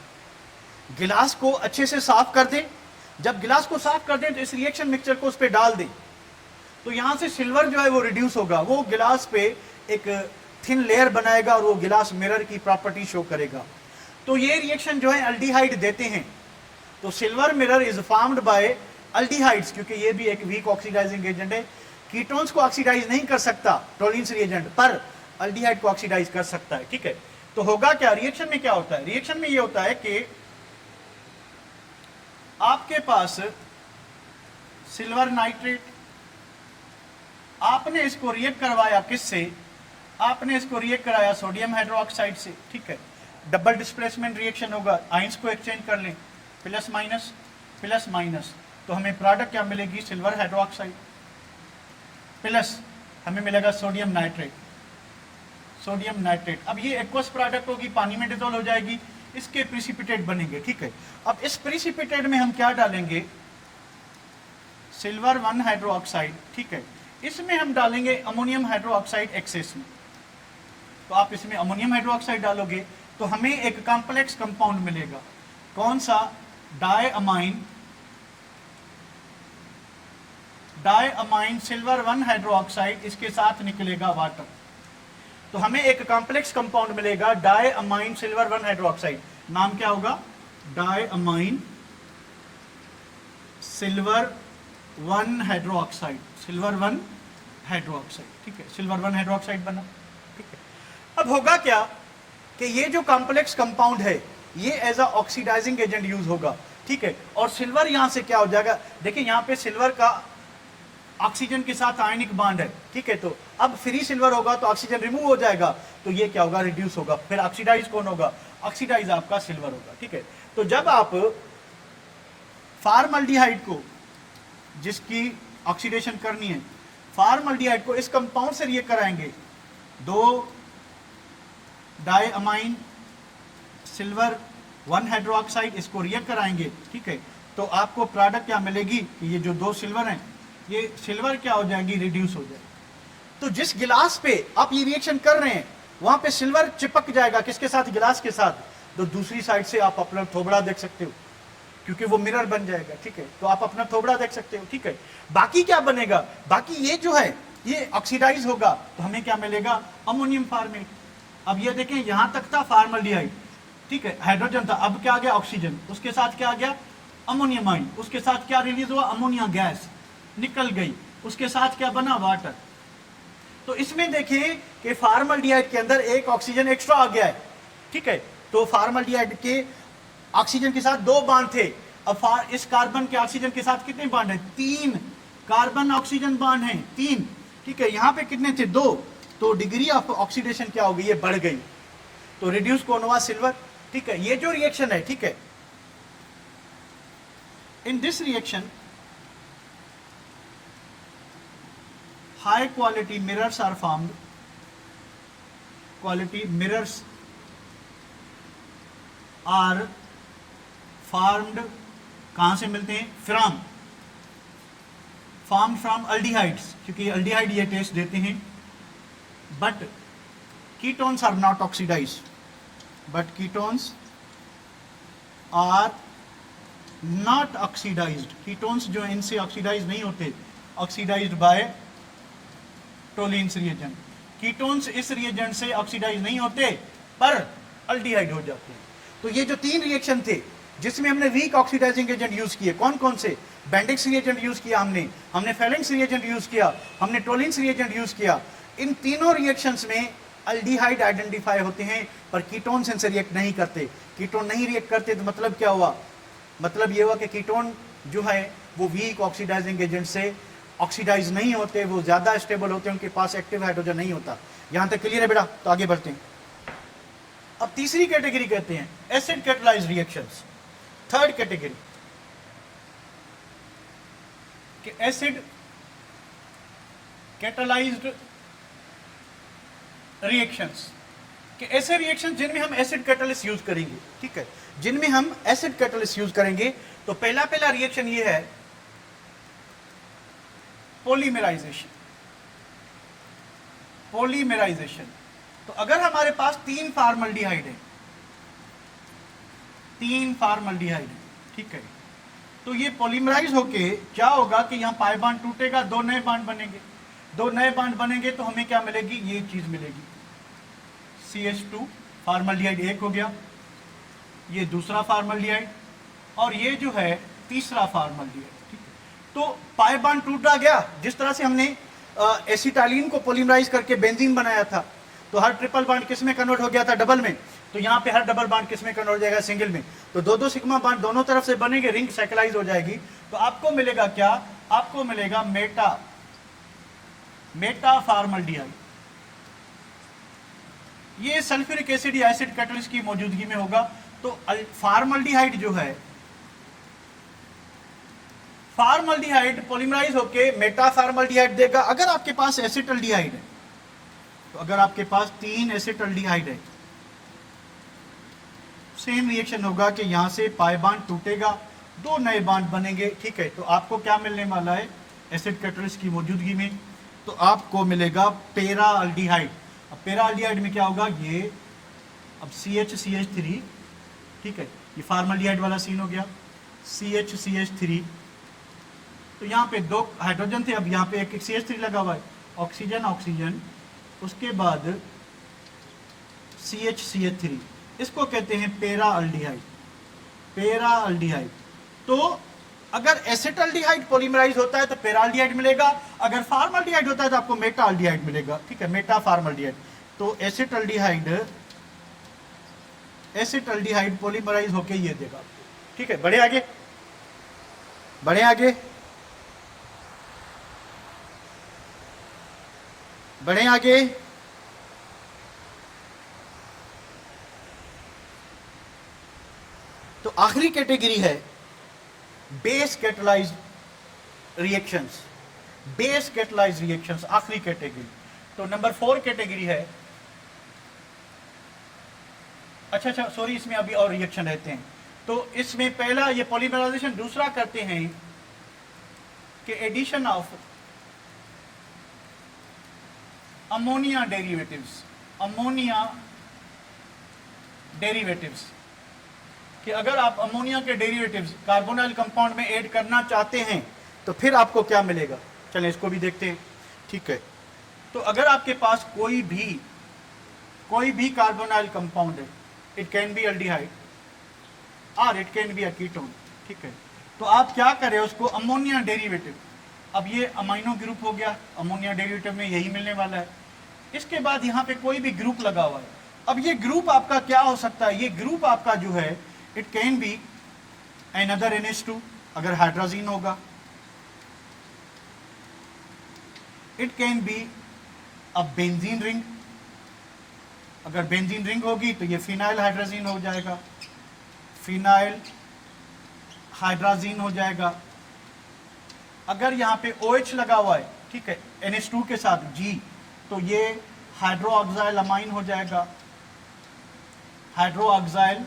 गिलास को अच्छे से साफ कर दें। जब गिलास को साफ कर दें तो इस रिएक्शन मिक्सचर को उस पर डाल दें, तो यहां से सिल्वर जो है वो रिड्यूस होगा, वो गिलास पे एक थिन लेयर बनाएगा और वो गिलास मिरर की प्रॉपर्टी शो करेगा। तो ये रिएक्शन जो है अल्डिहाइड देते हैं। तो silver mirror is formed by aldehydes, क्योंकि ये भी एक वीक ऑक्सीडाइजिंग एजेंट है। कीटोन्स को ऑक्सीडाइज नहीं कर सकता टोलिन्स रिएजेंट, पर अल्डिहाइड को ऑक्सीडाइज कर सकता है, ठीक है। तो होगा क्या, रिएक्शन में क्या होता है? रिएक्शन में ये होता है कि आपके पास सिल्वर नाइट्रेट, आपने इसको रिएक्ट करवाया किससे? आपने इसको रिएक्ट कराया सोडियम हाइड्रोक्साइड से, ठीक है। डबल डिस्प्लेसमेंट रिएक्शन होगा, आइंस को एक्सचेंज कर लें, प्लस माइनस प्लस माइनस, तो हमें प्रोडक्ट क्या मिलेगी? सिल्वर हाइड्रोक्साइड प्लस हमें मिलेगा सोडियम नाइट्रेट, सोडियम नाइट्रेट। अब ये एक्वस प्रोडक्ट होगी, पानी में डिसॉल्व हो जाएगी, इसके प्रिसिपिटेट बनेंगे, ठीक है। अब इस प्रिसिपिटेट में हम क्या डालेंगे? सिल्वर 1 हाइड्रोक्साइड, ठीक है। इसमें हम डालेंगे अमोनियम हाइड्रोक्साइड एक्सेस में। तो आप इसमें अमोनियम हाइड्रोक्साइड डालोगे तो हमें एक कॉम्प्लेक्स कंपाउंड मिलेगा। कौन सा? डायअमाइन, डायअमाइन सिल्वर 1 हाइड्रोक्साइड, इसके साथ निकलेगा वाटर। तो हमें एक कॉम्प्लेक्स कंपाउंड मिलेगा डायअमाइन सिल्वर 1 हाइड्रोक्साइड। नाम क्या होगा? Diamine silver 1 hydroxide, silver 1 hydroxide, ठीक है। सिल्वर 1 हाइड्रोक्साइड बना, ठीक है। अब होगा क्या कि ये जो कॉम्प्लेक्स कंपाउंड है ये as a oxidising agent use होगा, ठीक है। और सिल्वर यहां से क्या हो जाएगा? देखिए यहां पे सिल्वर का ऑक्सीजन के साथ आयनिक बॉन्ड है, ठीक है। तो अब फ्री सिल्वर होगा तो ऑक्सीजन रिमूव हो जाएगा, तो ये क्या होगा? रिड्यूस होगा। फिर ऑक्सीडाइज कौन होगा? ऑक्सीडाइज आपका सिल्वर होगा, ठीक है। तो जब आप फॉर्मल्डिहाइड को, जिसकी ऑक्सीडेशन करनी है, फॉर्मल्डिहाइड को इस कंपाउंड से रिएक्ट कराएंगे, 2 डायअमाइन सिल्वर 1 हाइड्रोक्साइड, इसको रिएक्ट कराएंगे, ठीक है। तो आपको प्रोडक्ट क्या मिलेगी? ये जो 2 सिल्वर हैं, ये सिल्वर क्या हो जाएगी? रिड्यूस हो जाएगी। तो जिस गिलास पे आप ये रिएक्शन कर रहे हैं वहां पे सिल्वर चिपक जाएगा, किसके साथ? गिलास के साथ। तो दूसरी साइड से आप अपना थोबड़ा देख सकते हो, क्योंकि वो मिरर बन जाएगा, ठीक है। तो आप अपना थोबड़ा देख सकते हो, ठीक है। बाकी क्या बनेगा? बाकी ये जो है ये ऑक्सीडाइज होगा, तो हमें क्या मिलेगा? Ammonium format. अब ये देखें यहां तक था फॉर्मल्डिहाइड, ठीक है, हाइड्रोजन था, अब क्या आ गया? ऑक्सीजन, उसके साथ क्या आ गया? अमोनियम आइन, उसके साथ क्या रिलीज हुआ? अमोनिया गैस निकल गई, उसके साथ क्या बना? वाटर। तो इसमें देखिए कि फॉर्मल्डिहाइड के अंदर एक ऑक्सीजन एक्स्ट्रा आ गया है, ठीक है। तो फॉर्मल्डिहाइड के ऑक्सीजन के साथ 2 बॉन्ड थे, अब इस कार्बन के ऑक्सीजन के साथ कितने बॉन्ड है? 3 कार्बन ऑक्सीजन बॉन्ड हैं, 3, ठीक है। यहां पे कितने थे? 2। तो डिग्री ऑफ ऑक्सीडेशन क्या हो गई? ये बढ़ गई। तो रिड्यूस कौन हुआ? सिल्वर, ठीक है। ये जो रिएक्शन है, ठीक है, इन this reaction high quality mirrors are formed, quality mirrors are formed, कहां से मिलते हैं? फ्रॉम, formed from aldehydes, क्योंकि aldehyde ये टेस्ट देते हैं। but ketones are not oxidized, but ketones are not oxidized, ketones जो इनसे ऑक्सीडाइज नहीं होते, ऑक्सीडाइज्ड बाय टोलिन्स रिएजेंट। कीटोन्स इस रिएजेंट से ऑक्सीडाइज नहीं होते पर अल्डिहाइड हो जाते हैं। तो ये जो 3 रिएक्शन थे, जिसमें हमने वीक ऑक्सीडाइजिंग एजेंट यूज किए। कौन कौन से? बेंडिक्स रिएजेंट यूज किया हमने फेलेंक्स रिएजेंट यूज किया, हमने टोलिन्स रिएजेंट यूज किया। इन तीनों रिएक्शंस में अल्डिहाइड आइडेंटिफाई होते हैं, पर कीटोन से रिएक्ट नहीं करते। कीटोन नहीं रिएक्ट करते तो मतलब क्या हुआ? मतलब ये हुआ कि कीटोन जो है वो वीक ऑक्सीडाइजिंग एजेंट से ऑक्सीडाइज नहीं होते, वो ज्यादा स्टेबल होते हैं, उनके पास एक्टिव हाइड्रोजन नहीं होता। यहां तक क्लियर है बेटा? तो आगे बढ़ते हैं। अब तीसरी कैटेगरी कहते हैं acid catalysed reactions. Third category कि एसिड कैटलाइज्ड रिएक्शंस, कि ऐसे रिएक्शन जिनमें हम एसिड कैटलिस्ट यूज करेंगे। ठीक है, जिनमें हम एसिड कैटलिस्ट यूज करेंगे। तो पहला रिएक्शन ये है पॉलीमराइजेशन। पॉलीमराइजेशन, तो अगर हमारे पास 3 फॉर्मल्डिहाइड है, 3 फॉर्मल्डिहाइड है, ठीक है, तो ये पॉलीमराइज होके क्या होगा कि यहां पाई बॉन्ड टूटेगा, 2 नए बॉन्ड बनेंगे। 2 नए बॉन्ड बनेंगे तो हमें क्या मिलेगी? ये चीज मिलेगी, CH2 फॉर्मल्डिहाइड 1 हो गया, ये दूसरा फॉर्मल्डिहाइड, और ये जो है तीसरा फॉर्मल्डिहाइड। ठीक है, तो पाई बॉन्ड टूटा गया। जिस तरह से हमने एसिटाइलिन को पॉलीमराइज करके बेंजीन बनाया था, तो हर ट्रिपल बॉन्ड किस में कन्वर्ट हो गया था? डबल में। तो यहाँ पे हर डबल बॉन्ड किस में कन्वर्ट हो जाएगा? सिंगल में। तो 2 सिग्मा बॉन्ड दोनों तरफ से बनेंगे, रिंग साइक्लाइज हो जाएगी। तो आपको मिलेगा क्या? आपको मिलेगा मेटा फॉर्मल्डिहाइड। ये सल्फ्यूरिक एसिड या एसिड कैटलिस्ट की मौजूदगी में होगा। तो फॉर्मल्डिहाइड जो है, फॉर्मल्डिहाइड पॉलीमराइज होके मेटा फॉर्मल्डिहाइड देगा। अगर आपके पास एसिटल्डिहाइड है, तो अगर आपके पास 3 एसिटल्डिहाइड है, सेम रिएक्शन होगा कि यहां से पाई बॉन्ड टूटेगा, 2 नए बॉन्ड बनेंगे। ठीक है, तो आपको क्या मिलने वाला है एसिड कैटलिस्ट की मौजूदगी में? तो आपको मिलेगा पेराअल्डिहाइड। अब पेराअल्डिहाइड में क्या होगा? ये अब CH3, ठीक है, ये फॉर्मल्डिहाइड वाला सीन हो गया, CH3। तो यहाँ पे 2 हाइड्रोजन थे, अब यहाँ पे एक CH3 लगा हुआ है, ऑक्सीजन ऑक्सीजन, उसके बाद CH3, इसको कहते हैं पेराअल्डिहाइड। पेराअल्डिहाइड। तो अगर एसिटल्डिहाइड पॉलीमराइज होता है तो पेराअल्डिहाइड मिलेगा, अगर फॉर्मल्डिहाइड होता है तो आपको मेटाअल्डिहाइड मिलेगा। ठीक है, मेटा फॉर्मल्डिहाइड। तो एसिटल्डिहाइड पॉलीमराइज होके ये देगा। ठीक है, बढ़े आगे, बढ़े आगे, बढ़े आगे। तो आखिरी कैटेगरी है base catalysed reactions. Base catalysed reactions आखिरी कैटेगरी। तो नंबर 4 कैटेगरी है, अच्छा सॉरी, इसमें अभी और रिएक्शन रहते हैं। तो इसमें पहला ये पॉलीमराइजेशन, दूसरा करते हैं कि addition of ammonia derivatives. Ammonia derivatives, कि अगर आप अमोनिया के डेरिवेटिव्स कार्बोनाइल कंपाउंड में ऐड करना चाहते हैं तो फिर आपको क्या मिलेगा? चलें इसको भी देखते हैं। ठीक है, तो अगर आपके पास कोई भी कार्बोनाइल कंपाउंड है, इट कैन बी एल्डिहाइड और it can be a ketone. ठीक है, तो आप क्या करें उसको अमोनिया डेरिवेटिव। अब ये अमाइनो ग्रुप हो गया, अमोनिया डेरिवेटिव में यही मिलने वाला है। इसके बाद यहाँ पे कोई भी ग्रुप लगा हुआ है। अब ये ग्रुप आपका क्या हो सकता है? ये ग्रुप आपका जो है it can be another NH2 अगर हाइड्रोजीन होगा, it can be a benzene ring, अगर बेंजीन रिंग होगी तो ये फिनाइल हाइड्रोजीन हो जाएगा, फिनाइल हाइड्रोजीन हो जाएगा। अगर यहाँ पे OH लगा हुआ है, ठीक है, NH2 के साथ G, तो ये हाइड्रोक्साइल अमाइन हो जाएगा, हाइड्रोक्साइल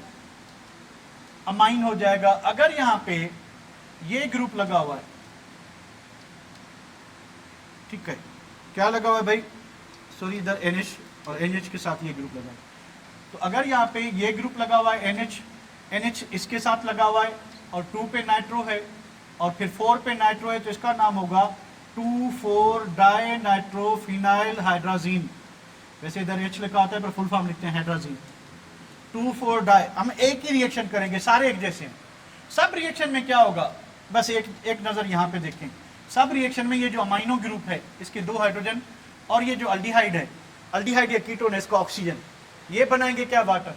अमाइन हो जाएगा। अगर यहाँ पे ये ग्रुप लगा हुआ है, ठीक है, क्या लगा हुआ है भाई? सॉरी, इधर NH और NH के साथ ये ग्रुप लगा है। तो अगर यहाँ पे ये ग्रुप लगा हुआ है NH इसके साथ लगा हुआ है और 2 पे नाइट्रो है और फिर 4 पे नाइट्रो है, तो इसका नाम होगा 2,4 डाई नाइट्रो फिनाइल हाइड्रोजीन। वैसे इधर H लिखा होता है पर फुल फॉर्म लिखते हैं हाइड्रोजीन। 2,4 डाई, हम एक ही रिएक्शन करेंगे, सारे एक जैसे हैं। सब रिएक्शन में क्या होगा, बस एक नजर यहाँ पे देखें। सब रिएक्शन में ये जो अमाइनो ग्रुप है इसके 2 हाइड्रोजन, और ये जो अल्डिहाइड है, अल्डिहाइड या कीटोन है, इसका ऑक्सीजन, ये बनाएंगे क्या, वाटर,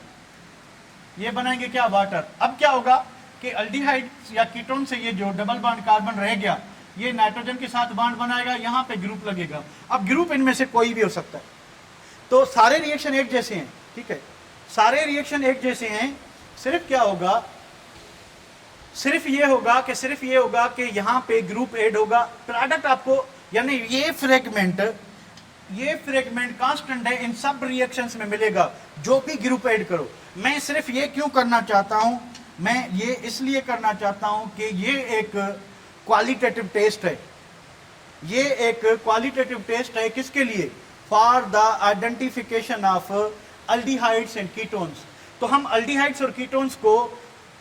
ये बनाएंगे क्या, वाटर। अब क्या होगा कि अल्डिहाइड या कीटोन से ये जो डबल बॉन्ड कार्बन रह गया, ये नाइट्रोजन के साथ बॉन्ड बनाएगा, यहाँ पे ग्रुप लगेगा। अब ग्रुप इनमें से कोई भी हो सकता है, तो सारे रिएक्शन एक जैसे हैं, ठीक है, सारे रिएक्शन एक जैसे हैं। सिर्फ क्या होगा, सिर्फ ये होगा कि यहाँ पे ग्रुप ऐड होगा, प्रोडक्ट आपको, यानी ये फ्रेगमेंट कांस्टेंट है, इन सब रिएक्शंस में मिलेगा जो भी ग्रुप ऐड करो। मैं सिर्फ ये क्यों करना चाहता हूं, मैं ये इसलिए करना चाहता हूं कि ये एक क्वालिटेटिव टेस्ट है, ये एक क्वालिटेटिव टेस्ट है, किसके लिए, for the identification of aldehydes and ketones. तो हम अल्डिहाइड्स और कीटोन्स को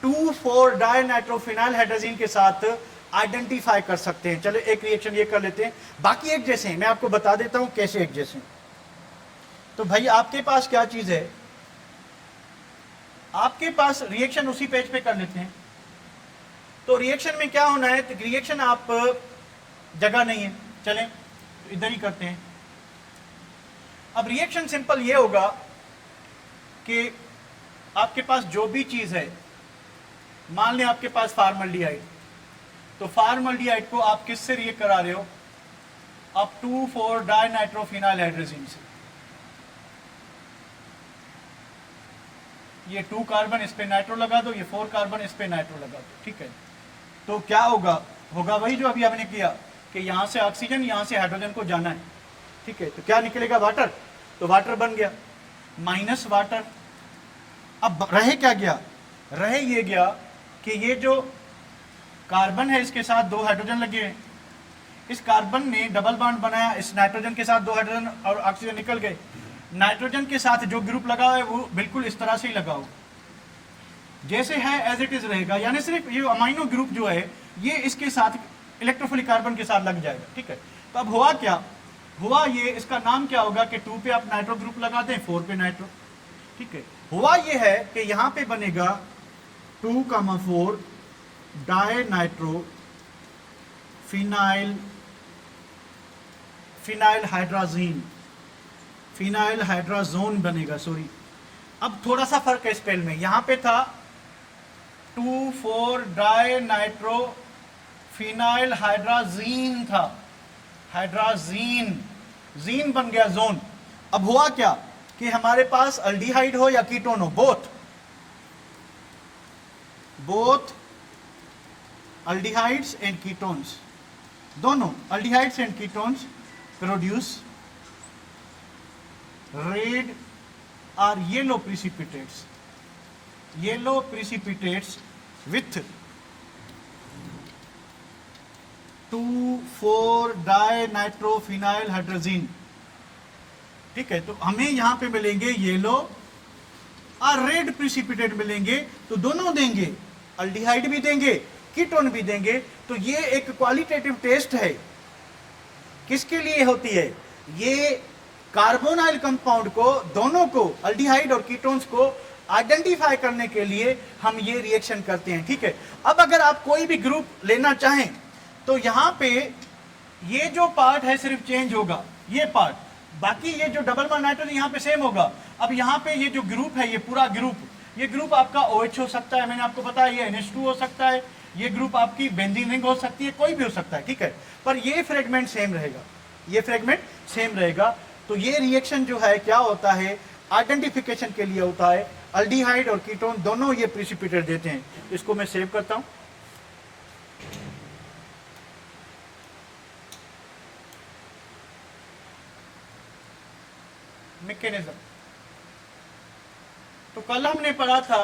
2,4 डाइनाइट्रोफिनाइल हाइड्रोजन के साथ आइडेंटिफाई कर सकते हैं। चलो एक रिएक्शन ये कर लेते हैं, बाकी एक जैसे हैं, मैं आपको बता देता हूं कैसे एक जैसे हैं। तो भाई आपके पास क्या चीज है, आपके पास रिएक्शन उसी पेज पे कर लेते हैं। तो रिएक्शन में क्या होना है, तो रिएक्शन आप, जगह नहीं है, चलें तो इधर ही करते हैं। अब रिएक्शन सिंपल ये होगा कि आपके पास जो भी चीज है, मान लें आपके पास फॉर्मल्डिहाइड, तो फॉर्मल्डिहाइड को आप किससे रिएक्ट करा रहे हो, आप 2,4 डाइनाइट्रोफिनाइल हाइड्रोजन से। ये 2 कार्बन इस पे नाइट्रो लगा दो, ये 4 कार्बन इस पे नाइट्रो लगा दो, ठीक है। तो क्या होगा वही जो अभी हमने किया कि यहां से ऑक्सीजन, यहां से हाइड्रोजन को जाना है, ठीक है। तो क्या निकलेगा, वाटर, तो वाटर बन गया, माइनस वाटर। अब रहे क्या गया, रहे ये गया कि ये जो कार्बन है इसके साथ 2 हाइड्रोजन लगे हैं, इस कार्बन ने डबल बॉन्ड बनाया, इस नाइट्रोजन के साथ 2 हाइड्रोजन और ऑक्सीजन निकल गए। नाइट्रोजन के साथ जो ग्रुप लगा हुआ है वो बिल्कुल इस तरह से ही लगा हो, जैसे है एज इट इज रहेगा, यानी सिर्फ ये अमाइनो ग्रुप जो है ये इसके साथ इलेक्ट्रोफिलिक कार्बन के साथ लग जाएगा, ठीक है। तो अब हुआ क्या, हुआ ये, इसका नाम क्या होगा कि 2 पे आप नाइट्रो ग्रुप लगा दें, 4 पे नाइट्रो, ठीक है। हुआ ये है कि यहां पे बनेगा 2,4 dinitro phenyl hydrazine, phenyl hydrazone बनेगा, सॉरी। अब थोड़ा सा फर्क है स्पेल में, यहां पे था 2,4 डाइनाइट्रो फिनाइल हाइड्राजीन था, हाइड्राजीन, जीन बन गया जोन। अब हुआ क्या कि हमारे पास अल्डिहाइड हो या कीटोन हो, बोथ अल्डिहाइड्स एंड कीटोन्स, दोनों aldehydes and ketones produce red और yellow precipitates, yellow precipitates with 2,4 dinitrophenyl hydrogen, ठीक है। तो हमें यहां पे मिलेंगे येलो और रेड प्रिसिपिटेट मिलेंगे, तो दोनों देंगे, अल्डिहाइड भी देंगे, कीटोन भी देंगे। तो ये एक क्वालिटेटिव टेस्ट है, किसके लिए होती है, ये कार्बोनाइल कंपाउंड को, दोनों को, अल्डिहाइड और कीटोन्स को आइडेंटिफाई करने के लिए हम ये रिएक्शन करते हैं, ठीक है। अब अगर आप कोई भी ग्रुप लेना चाहें तो यहां पे ये जो पार्ट है सिर्फ चेंज होगा, ये पार्ट, बाकी ये जो डबल बॉन्ड नाइट्रोजन यहाँ पे सेम होगा। अब यहाँ पे ये जो ग्रुप है, ये पूरा ग्रुप, ये ग्रुप आपका OH हो सकता है, मैंने आपको बताया, ये NH2 हो सकता है, ये ग्रुप आपकी बेंजीन रिंग हो सकती है, कोई भी हो सकता है, ठीक है। पर ये फ्रेगमेंट सेम रहेगा, ये फ्रेगमेंट सेम रहेगा। तो ये रिएक्शन जो है क्या होता है, आइडेंटिफिकेशन के लिए होता है, अल्डिहाइड और कीटोन दोनों ये प्रिसिपिटेट देते हैं। इसको मैं सेव करता हूं। मैकेनिज्म, तो कल हमने पढ़ा था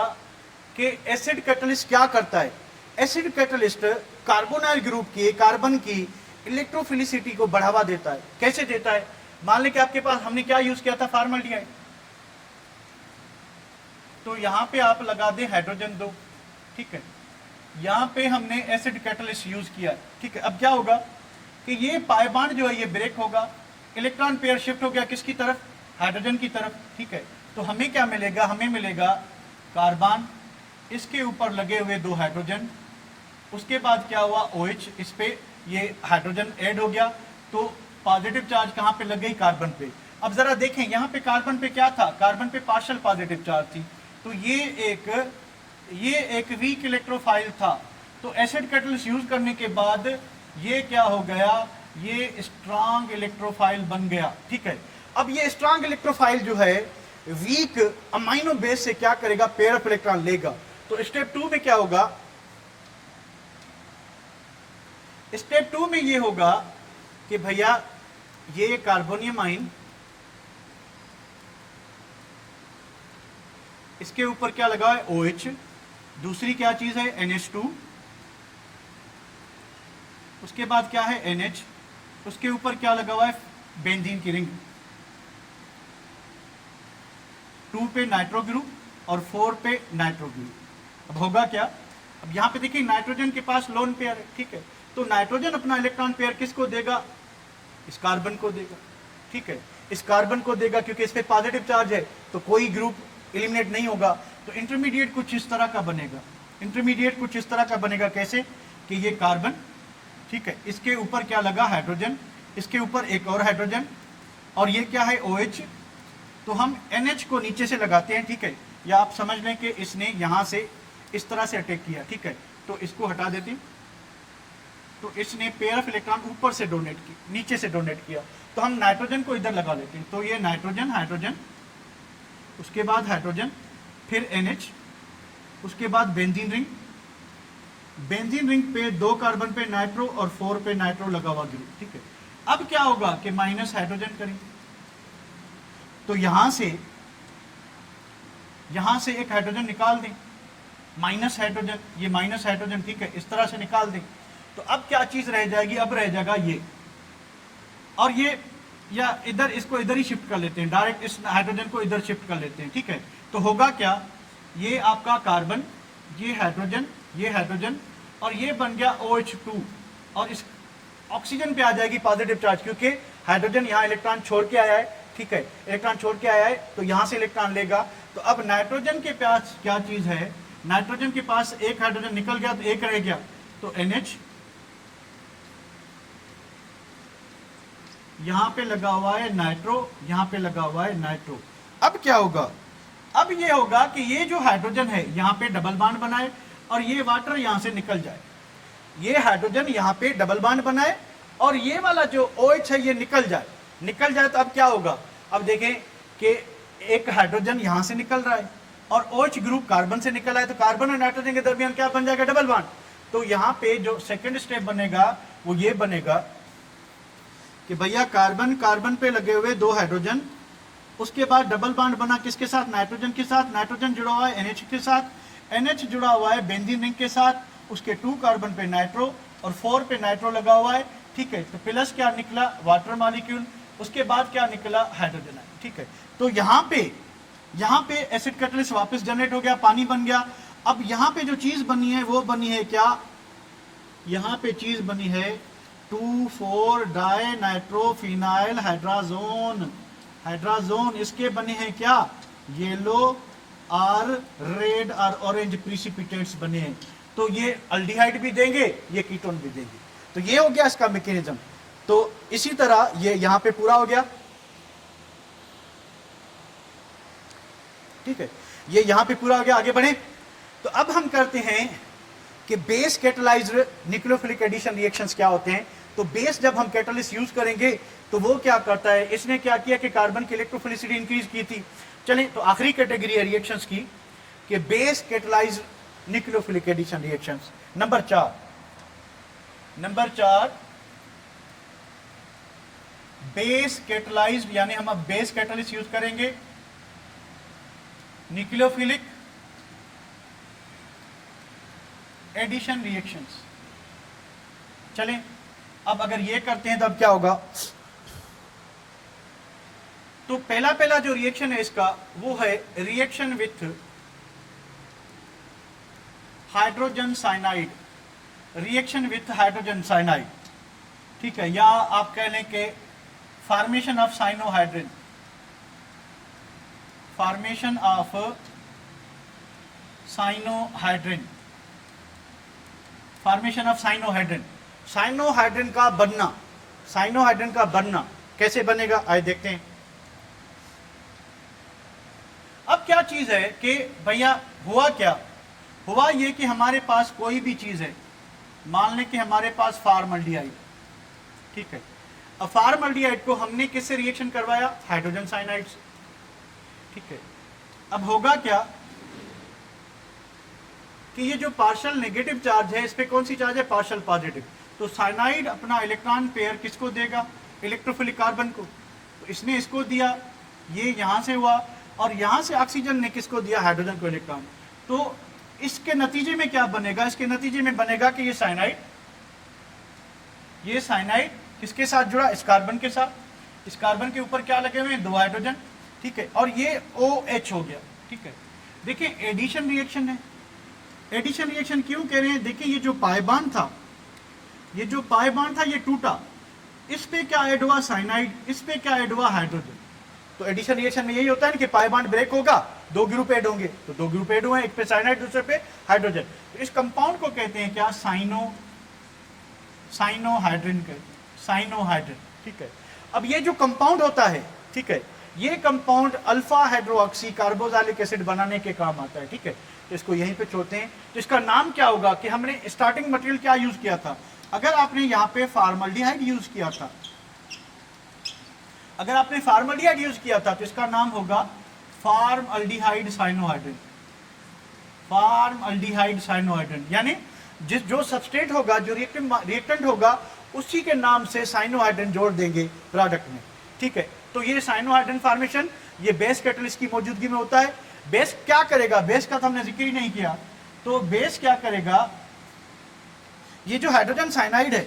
कि एसिड कैटलिस्ट क्या करता है। एसिड कैटलिस्ट कार्बोनाइल ग्रुप के कार्बन की इलेक्ट्रोफिलिसिटी को बढ़ावा देता है। कैसे देता है, मान लें कि आपके पास हमने क्या यूज किया था, फॉर्मल्डिहाइड, तो यहां पे आप लगा दें हाइड्रोजन 2, ठीक है। यहां पे हमने एसिड कैटलिस्ट यूज किया है, ठीक है। अब क्या होगा कि ये पाई बॉन्ड जो है ये ब्रेक होगा, इलेक्ट्रॉन पेयर शिफ्ट हो गया किसकी तरफ, हाइड्रोजन की तरफ, ठीक है। तो हमें क्या मिलेगा, हमें मिलेगा कार्बन, इसके ऊपर लगे हुए 2 हाइड्रोजन, उसके बाद क्या हुआ OH, इस पे ये हाइड्रोजन ऐड हो गया, तो पॉजिटिव चार्ज कहाँ पे लग गई, कार्बन पे। अब जरा देखें यहाँ पे कार्बन पे क्या था, कार्बन पे पार्शियल पॉजिटिव चार्ज थी, तो ये एक वीक इलेक्ट्रोफाइल था। तो एसिड कैटलिस्ट यूज करने के बाद ये क्या हो गया, ये स्ट्रांग इलेक्ट्रोफाइल बन गया। ठीक है, अब ये स्ट्रांग इलेक्ट्रोफाइल जो है वीक अमाइनो बेस से क्या करेगा, पेयर ऑफ इलेक्ट्रॉन लेगा। तो स्टेप 2 में क्या होगा, स्टेप 2 में ये होगा कि भैया ये कार्बोनियम आइन, इसके ऊपर क्या लगा है OH, दूसरी क्या चीज है NH2, उसके बाद क्या है NH, उसके ऊपर क्या लगा हुआ है बेंजीन की रिंग, 2 पे नाइट्रो ग्रुप और 4 पे नाइट्रो ग्रुप। अब होगा क्या, अब यहां पे देखिए नाइट्रोजन के पास लोन पेयर है। ठीक है, तो नाइट्रोजन अपना इलेक्ट्रॉन पेयर किसको देगा, इस कार्बन को देगा। ठीक है, इस कार्बन को देगा क्योंकि इस पे पॉजिटिव चार्ज है, तो कोई ग्रुप एलिमिनेट नहीं होगा। तो इंटरमीडिएट कुछ इस तरह का बनेगा, इंटरमीडिएट कुछ इस तरह का बनेगा, कैसे कि ये कार्बन, ठीक है, इसके ऊपर क्या लगा हाइड्रोजन, इसके ऊपर एक और हाइड्रोजन, और ये क्या है OH। तो हम NH को नीचे से लगाते हैं। ठीक है, या आप समझ लें कि इसने यहां से इस तरह से अटैक किया। ठीक है, तो इसको हटा देते हैं, तो इसने पेयर ऑफ इलेक्ट्रॉन ऊपर से डोनेट की, नीचे से डोनेट किया, तो हम नाइट्रोजन को इधर लगा लेते हैं। तो ये नाइट्रोजन, हाइड्रोजन, उसके बाद हाइड्रोजन, फिर NH, उसके बाद बेंजीन रिंग, बेंजीन रिंग पे 2 कार्बन पे नाइट्रो और 4 पे नाइट्रो लगा हुआ ग्रुप। ठीक है, अब क्या होगा कि माइनस हाइड्रोजन करेंगे, तो यहां से एक हाइड्रोजन निकाल दें, माइनस हाइड्रोजन, ये माइनस हाइड्रोजन। ठीक है, इस तरह से निकाल दें, तो अब क्या चीज रह जाएगी, अब रह जाएगा ये और ये, या इधर इसको इधर ही शिफ्ट कर लेते हैं, डायरेक्ट इस हाइड्रोजन को इधर शिफ्ट कर लेते हैं। ठीक है, तो होगा क्या, ये आपका कार्बन, ये हाइड्रोजन और ये बन गया OH2, और इस ऑक्सीजन पे आ जाएगी पॉजिटिव चार्ज, क्योंकि हाइड्रोजन यहाँ इलेक्ट्रॉन छोड़ के आया है। ठीक है, इलेक्ट्रॉन छोड़ के आया है, तो यहां से इलेक्ट्रॉन लेगा। तो अब नाइट्रोजन के पास क्या चीज है, नाइट्रोजन के पास एक हाइड्रोजन निकल गया, तो एक रह गया, तो NH यहां पे लगा हुआ है नाइट्रो, यहां पे लगा हुआ है नाइट्रो। अब क्या होगा, अब ये होगा कि ये जो हाइड्रोजन है यहां पे डबल बॉन्ड बनाए और ये वाटर यहां से निकल जाए, ये हाइड्रोजन यहां पे डबल बॉन्ड बनाए और ये वाला जो OH है ये निकल जाए। तो अब क्या होगा, अब देखें कि एक हाइड्रोजन यहां से निकल रहा है और OH ग्रुप कार्बन से निकल रहा है, तो कार्बन और नाइट्रोजन के दरमियान क्या बन जाएगा, डबल बॉन्ड। तो यहां पे जो सेकंड स्टेप बनेगा वो ये बनेगा कि भैया कार्बन पे लगे हुए 2 हाइड्रोजन, उसके बाद डबल बॉन्ड बना किसके साथ, नाइट्रोजन के साथ, नाइट्रोजन जुड़ा हुआ है NH के साथ, NH जुड़ा हुआ है बेंजीन रिंग के साथ, उसके 2 कार्बन पे नाइट्रो और 4 पे नाइट्रो लगा हुआ है। ठीक है, तो प्लस क्या निकला, वाटर मॉलिक्यूल, उसके बाद क्या निकला, हाइड्रोजन। ठीक है, तो यहाँ पे एसिड कैटलिस्ट वापस जनरेट हो गया, पानी बन गया। अब यहाँ पे जो चीज बनी है वो बनी है क्या, यहाँ पे चीज बनी है 2,4 डाई नाइट्रोफिनाइल हाइड्राजोन, इसके बने हैं क्या, येलो और रेड और ऑरेंज प्रिसिपिटेट्स बने हैं। तो ये अल्डिहाइड भी देंगे, ये कीटोन भी देंगे। तो ये हो गया इसका मैकेनिज्म। तो इसी तरह ये यहां पे पूरा हो गया। ठीक है, ये यहां पे पूरा हो गया, आगे बढ़े। तो अब हम करते हैं कि base catalysed nucleophilic addition reactions क्या होते हैं। तो बेस जब हम कैटलिस्ट यूज करेंगे तो वो क्या करता है, इसने क्या किया कि कार्बन की इलेक्ट्रोफिलिसिटी इंक्रीज की थी। चलें, तो आखिरी कैटेगरी है रिएक्शंस की कि base catalysed nucleophilic addition reactions. Number 4 base catalysed, यानी हम अब बेस कैटलिस्ट यूज करेंगे न्यूक्लियोफिलिक एडिशन रिएक्शंस। चलें, अब अगर ये करते हैं तो अब क्या होगा, तो पहला जो रिएक्शन है इसका वो है reaction with hydrogen cyanide, reaction with hydrogen cyanide. ठीक है, या आप कह लें कि formation of cyanohydrin, formation of cyanohydrin, formation of cyanohydrin. Cyanohydrin का बनना, साइनोहाइड्रिन का बनना कैसे बनेगा आइए देखते हैं। अब क्या चीज है कि भैया हुआ क्या, हुआ ये कि हमारे पास कोई भी चीज है, मान लें कि हमारे पास फॉर्मल्डिहाइड, ठीक है। अब फॉर्मल्डिहाइड को हमने किससे रिएक्शन करवाया, हाइड्रोजन साइनाइड से, ठीक है। अब होगा क्या कि ये जो पार्शियल नेगेटिव चार्ज है इस पे कौन सी चार्ज है, पार्शियल पॉजिटिव। तो साइनाइड अपना इलेक्ट्रॉन पेयर किसको देगा, इलेक्ट्रोफिलिक कार्बन को। तो इसने इसको दिया, ये यहां से हुआ, और यहां से ऑक्सीजन ने किसको दिया, हाइड्रोजन को इलेक्ट्रॉन। तो इसके नतीजे में क्या बनेगा, इसके नतीजे में बनेगा कि ये साइनाइड किसके साथ जुड़ा, इस कार्बन के साथ। इस कार्बन के ऊपर क्या लगे हुए हैं, 2 हाइड्रोजन, ठीक है, और ये OH हो गया, ठीक है। देखिए एडिशन रिएक्शन है। एडिशन रिएक्शन क्यों कह रहे हैं, देखिए ये जो पाई बॉन्ड था, ये जो पाई बॉन्ड था ये टूटा, इस पे क्या ऐड हुआ, साइनाइड, इस पे क्या ऐड हुआ, हाइड्रोजन। तो एडिशन रिएक्शन में यही होता है ना कि पाई बॉन्ड ब्रेक होगा, 2 ग्रुप ऐड होंगे, तो 2 ग्रुप ऐड हुए, एक पे साइनाइड दूसरे पे हाइड्रोजन। तो इस कंपाउंड को कहते हैं क्या, साइनोहाइड्रिन कहते हैं, साइनोहाइड्रिन, ठीक है। अब ये जो कंपाउंड होता है, ठीक है, ये compound alpha hydroxy carboxylic acid बनाने के काम आता है, ठीक है। तो इसको यहीं पे छोड़ते हैं। तो इसका नाम क्या होगा कि हमने स्टार्टिंग मटेरियल क्या यूज किया था, अगर आपने यहाँ पे फॉर्मल्डिहाइड यूज किया था, अगर आपने फॉर्मल्डिहाइड यूज किया था तो इसका नाम होगा फॉर्मल्डिहाइड साइनोहाइड्रिन, फॉर्मल्डिहाइड साइनोहाइड्रिन। यानी जो सबस्ट्रेट होगा, जो रिएक्टेंट होगा, उसी के नाम से साइनोहाइड्रिन जोड़ देंगे प्रोडक्ट में, ठीक है। तो ये साइनोहाइड्रिन फॉर्मेशन ये बेस कैटलिस्ट की मौजूदगी में होता है। बेस क्या करेगा, बेस का तो हमने जिक्र ही नहीं किया। तो बेस क्या करेगा, ये जो हाइड्रोजन साइनाइड है,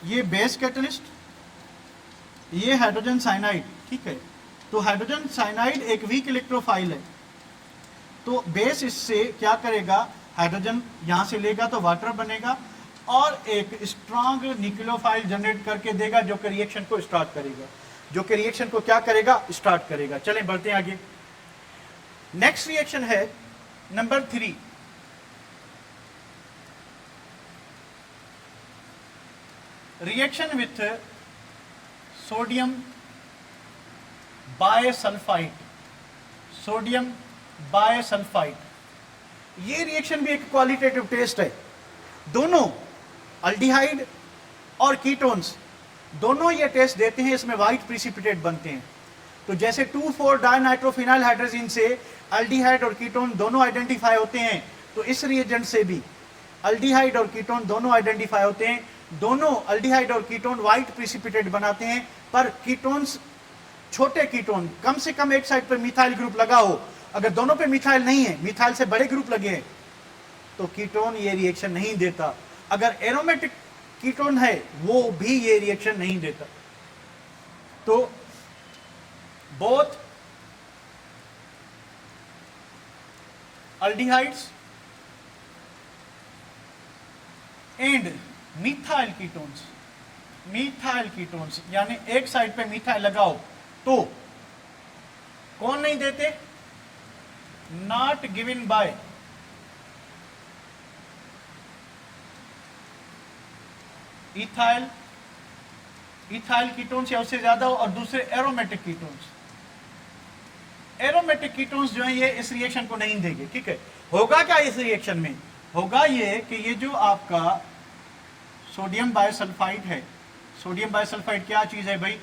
ये बेस कैटलिस्ट, ये हाइड्रोजन साइनाइड, ठीक है। तो हाइड्रोजन साइनाइड एक वीक इलेक्ट्रोफाइल है, तो बेस इससे क्या करेगा, हाइड्रोजन यहां से लेगा तो वाटर बनेगा, और एक स्ट्रॉन्ग न्यूक्लियोफाइल जनरेट करके देगा, जो कि रिएक्शन को स्टार्ट करेगा, जो कि रिएक्शन को क्या करेगा, स्टार्ट करेगा। चलें बढ़ते हैं आगे। नेक्स्ट रिएक्शन है number 3, reaction with sodium bisulphite, sodium bisulphite. ये रिएक्शन भी एक क्वालिटेटिव टेस्ट है। दोनों अल्डिहाइड और कीटोन्स दोनों ये टेस्ट देते हैं, इसमें वाइट प्रिसिपिटेट बनते हैं। तो जैसे 2,4-डाइनाइट्रोफिनाइल हाइड्रोजीन से अल्डिहाइड और कीटोन दोनों आइडेंटिफाई होते हैं, तो इस रिएजेंट से भी अल्डिहाइड और कीटोन दोनों आइडेंटिफाई होते हैं। दोनों अल्डिहाइड और कीटोन वाइट प्रिसिपिटेट बनाते हैं, पर कीटोन्स छोटे कीटोन, कम से कम एक साइड पर मिथाइल ग्रुप लगा हो, अगर दोनों पे मिथाइल नहीं है, मिथाइल से बड़े ग्रुप लगे हैं, तो कीटोन ये रिएक्शन नहीं देता। अगर एरोमेटिक कीटोन है वो भी ये रिएक्शन नहीं देता। तो both aldehydes and methyl ketones, methyl ketones यानी एक साइड पे मिथाइल लगाओ तो कौन नहीं देते, not given by ethyl, ethyl ketones या उससे ज्यादा हो, और दूसरे एरोमेटिक कीटोन्स। एरोमेटिक कीटोन्स जो है ये इस रिएक्शन को नहीं देंगे, ठीक है। होगा क्या इस रिएक्शन में, होगा ये कि ये जो आपका सोडियम बायसल्फाइड है, सोडियम बायसल्फाइड क्या चीज है भाई,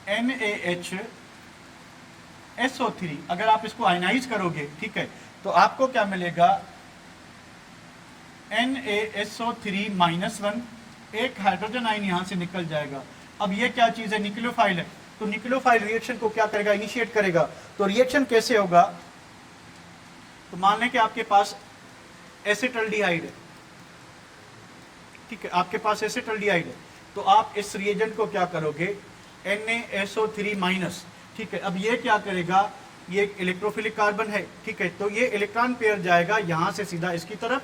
NaHSO3। अगर आप इसको आयनाइज करोगे, ठीक है, तो आपको क्या मिलेगा, NaSO3-1, एक हाइड्रोजन आयन यहां से निकल जाएगा। अब ये क्या चीज है, न्यूक्लियोफाइल है, तो न्यूक्लियोफाइल रिएक्शन को क्या करेगा, इनिशिएट करेगा। तो रिएक्शन कैसे होगा, तो मान लें कि आपके पास एसिटल्डिहाइड है, ठीक है, आपके पास एसिटल्डिहाइड है, तो आप इस रिएजेंट को क्या करोगे, NaSO3-, ठीक है। अब ये क्या करेगा, ये एक इलेक्ट्रोफिलिक कार्बन है, ठीक है, तो ये इलेक्ट्रॉन पेयर जाएगा यहां से सीधा इसकी तरफ,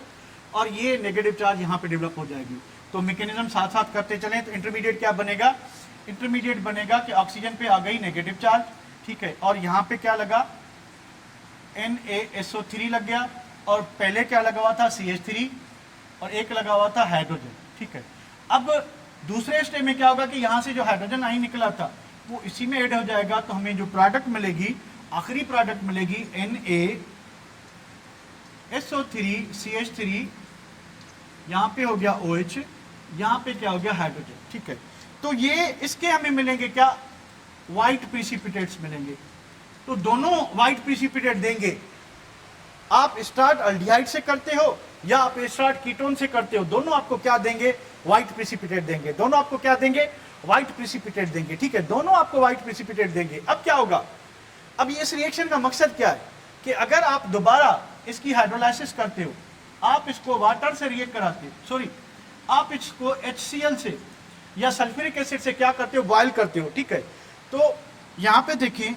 और ये नेगेटिव चार्ज यहां पे डेवलप हो जाएगी। तो मैकेनिज्म साथ साथ करते चलें तो इंटरमीडिएट क्या बनेगा, इंटरमीडिएट बनेगा कि ऑक्सीजन पे आ गई नेगेटिव चार्ज, ठीक है, और यहां पे क्या लगा, NaSO3 लग गया, और पहले क्या लगा हुआ था CH3, और एक लगा हुआ था हाइड्रोजन, ठीक है। अब दूसरे स्टेप में क्या होगा कि यहाँ से जो हाइड्रोजन आई निकला था वो इसी में ऐड हो जाएगा, तो हमें जो प्रोडक्ट मिलेगी, आखिरी प्रोडक्ट मिलेगी NaSO3 CH3, यहाँ पे हो गया OH, यहाँ पे क्या हो गया हाइड्रोजन, ठीक है। तो ये इसके हमें मिलेंगे क्या, व्हाइट प्रिसिपिटेट्स मिलेंगे। तो दोनों व्हाइट प्रिसिपिटेट देंगे। आप स्टार्ट अल्डिहाइड से करते हो या आप स्टार्ट कीटोन से करते हो, दोनों आपको क्या देंगे, व्हाइट प्रिसिपिटेट देंगे। दोनों आपको क्या देंगे, व्हाइट प्रिसिपिटेट देंगे, ठीक है। दोनों आपको व्हाइट प्रिसिपिटेट देंगे। अब क्या होगा, अब इस रिएक्शन का मकसद क्या है कि अगर आप दोबारा इसकी हाइड्रोलाइसिस करते हो, आप इसको वाटर से रिएक्ट कराते हो, सॉरी, आप इसको HCl से या सल्फ्यूरिक एसिड से क्या करते हो, बॉयल करते हो, ठीक है। तो यहां पे देखिए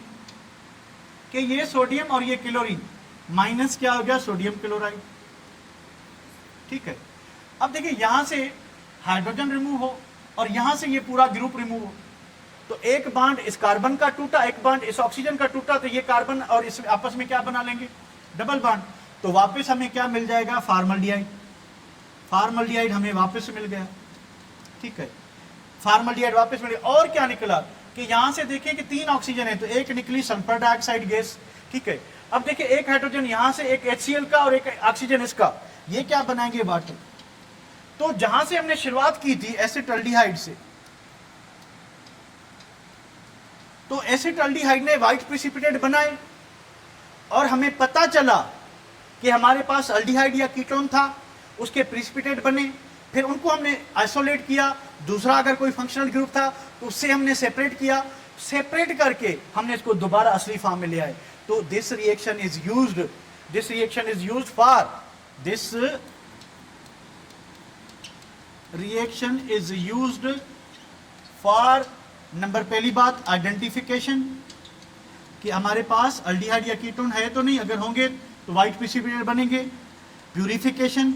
कि ये सोडियम और ये क्लोरीन माइनस क्या हो गया, सोडियम क्लोराइड, ठीक है। अब देखिए यहां से हाइड्रोजन रिमूव हो और यहां से ये पूरा ग्रुप रिमूव हो, तो एक बांड इस कार्बन का टूटा, एक बांड इस ऑक्सीजन का टूटा, तो ये कार्बन और इस आपस में क्या बना लेंगे, डबल बांड। तो वापस हमें क्या मिल जाएगा, फार्मल्डिहाइड। फार्मल्डिहाइड हमें वापस मिल गया, ठीक है। फार्मल्डिहाइड वापस मिल गया। और क्या निकला कि यहां से देखिए कि 3 ऑक्सीजन है, तो एक निकली सल्फर डाइऑक्साइड गैस, ठीक है। अब देखिए एक हाइड्रोजन यहां से, एक HCl का और एक ऑक्सीजन इसका, ये क्या बनाएंगे, वाटर। तो जहां से हमने शुरुआत की थी एसिटल्डिहाइड से, तो एसिटल्डिहाइड ने व्हाइट प्रिसिपिटेट बनाए और हमें पता चला कि हमारे पास अल्डिहाइड या कीटोन था, उसके प्रिसिपिटेट बने, फिर उनको हमने आइसोलेट किया। दूसरा अगर कोई फंक्शनल ग्रुप था तो उससे हमने सेपरेट किया, सेपरेट करके हमने इसको दोबारा असली फॉर्म में ले आए। तो this reaction is used for number, पहली बात आइडेंटिफिकेशन, कि हमारे पास अल्डिहाइड या कीटोन है तो नहीं, अगर होंगे तो व्हाइट प्रिसिपिटेट बनेंगे। प्यूरिफिकेशन,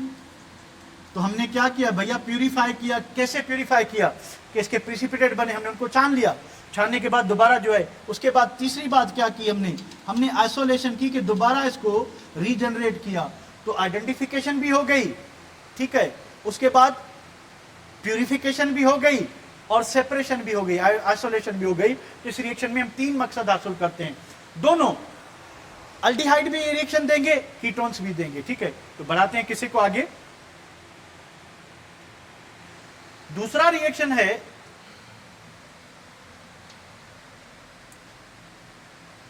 तो हमने क्या किया भैया, प्यूरिफाई किया। कैसे प्यूरिफाई किया कि इसके प्रिसिपिटेट बने, हमने उनको छान लिया। छानने के बाद दोबारा जो है, उसके बाद तीसरी बात क्या की हमने आइसोलेशन की कि दोबारा इसको रीजनरेट किया। तो आइडेंटिफिकेशन भी हो गई, ठीक है, उसके बाद प्यूरिफिकेशन भी हो गई और सेपरेशन भी हो गई, आइसोलेशन भी हो गई। तो इस रिएक्शन में हम 3 मकसद हासिल करते हैं। दोनों अल्डिहाइड भी रिएक्शन देंगे, कीटोन्स भी देंगे, ठीक है। तो बढ़ाते हैं किसी को आगे। दूसरा रिएक्शन है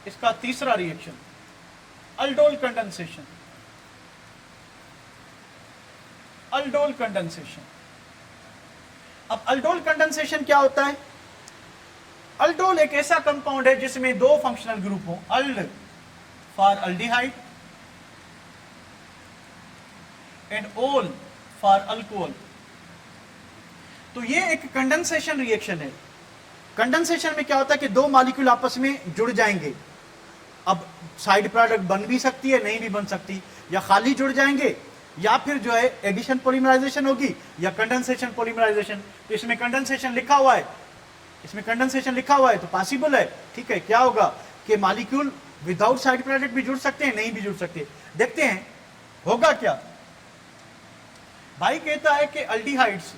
इसका, तीसरा reaction aldol condensation. Aldol condensation, अब अल्डोल कंडेंसेशन क्या होता है। अल्डोल एक ऐसा कंपाउंड है जिसमें 2 फंक्शनल ग्रुप हो, अल्ड फॉर अल्डिहाइड एंड ओल फॉर अल्कोहल। तो ये एक कंडेंसेशन रिएक्शन है। कंडेंसेशन में क्या होता है कि 2 मॉलिक्यूल आपस में जुड़ जाएंगे। अब साइड प्रोडक्ट बन भी सकती है, नहीं भी बन सकती, या खाली जुड़ जाएंगे, या फिर जो है एडिशन पॉलीमराइजेशन होगी, या कंडेंसेशन पॉलीमराइजेशन। तो इसमें कंडेंसेशन लिखा हुआ है, तो पॉसिबल है, ठीक है। क्या होगा कि मॉलिक्यूल विदाउट साइड प्रोडक्ट भी जुड़ सकते हैं, नहीं भी जुड़ सकते। देखते हैं होगा क्या। भाई कहता है कि aldehydes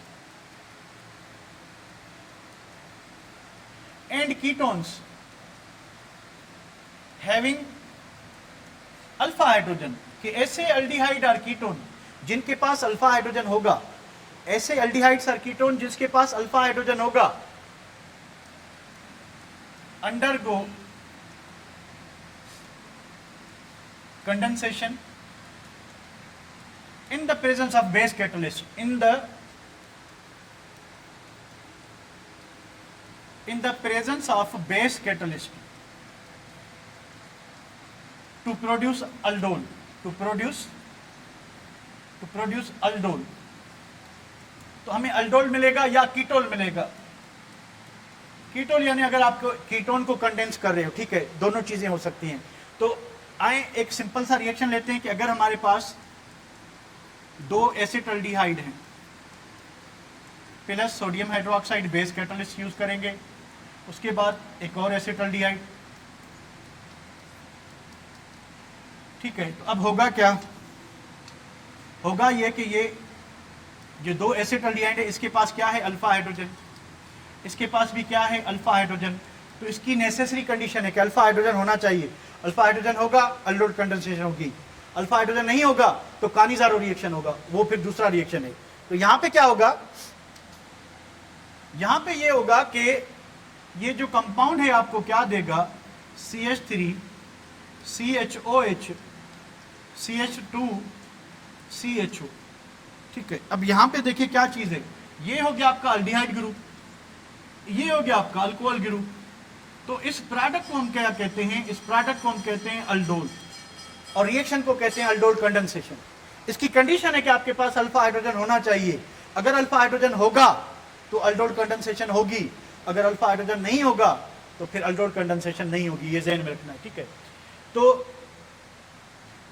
and ketones having alpha hydrogen, कि ऐसे अल्डिहाइड और कीटोन जिनके पास अल्फा हाइड्रोजन होगा, ऐसे अल्डिहाइड्स और कीटोन जिसके पास अल्फा हाइड्रोजन होगा, undergo condensation in the presence of base catalyst, in the presence of base catalyst to produce aldol, to produce aldol। तो हमें अल्डोल मिलेगा या कीटोल मिलेगा। कीटोल यानी अगर आप कीटोन को कंडेंस कर रहे हो, ठीक है, दोनों चीजें हो सकती हैं। तो आए एक सिंपल सा रिएक्शन लेते हैं कि अगर हमारे पास 2 एसिटल्डिहाइड हैं plus sodium hydroxide base catalyst use करेंगे, उसके बाद एक और एसिटल्डिहाइड, ठीक है। तो अब होगा क्या, होगा ये कि ये जो दो एसिटाल्डिहाइड है इसके पास क्या है, अल्फा हाइड्रोजन, इसके पास भी क्या है, अल्फा हाइड्रोजन। तो इसकी नेसेसरी कंडीशन है कि अल्फा हाइड्रोजन होना चाहिए। अल्फा हाइड्रोजन होगा अल्डोल कंडेंसेशन होगी, अल्फा हाइड्रोजन नहीं होगा तो कानिज़ारो रिएक्शन होगा, वो फिर दूसरा रिएक्शन है। तो यहां पे क्या होगा, यहां पे ये होगा कि ये जो कंपाउंड है आपको क्या देगा, CH3 CHOH CH2 CHO। ठीक है। अब यहां पे देखिए क्या चीज है, ये हो गया आपका अल्डिहाइड ग्रुप, ये हो गया आपका अल्कोहल ग्रुप। तो इस प्रोडक्ट को हम क्या कहते हैं, इस प्रोडक्ट को हम कहते हैं अल्डोल, और रिएक्शन को कहते हैं अल्डोल कंडेंसेशन। इसकी कंडीशन है कि आपके पास अल्फा हाइड्रोजन होना चाहिए। अगर अल्फा हाइड्रोजन होगा तो अल्डोल कंडेंसेशन होगी, अगर अल्फा हाइड्रोजन नहीं होगा तो फिर अल्डोल कंडेंसेशन नहीं होगी, ये ध्यान में रखना है। ठीक है। तो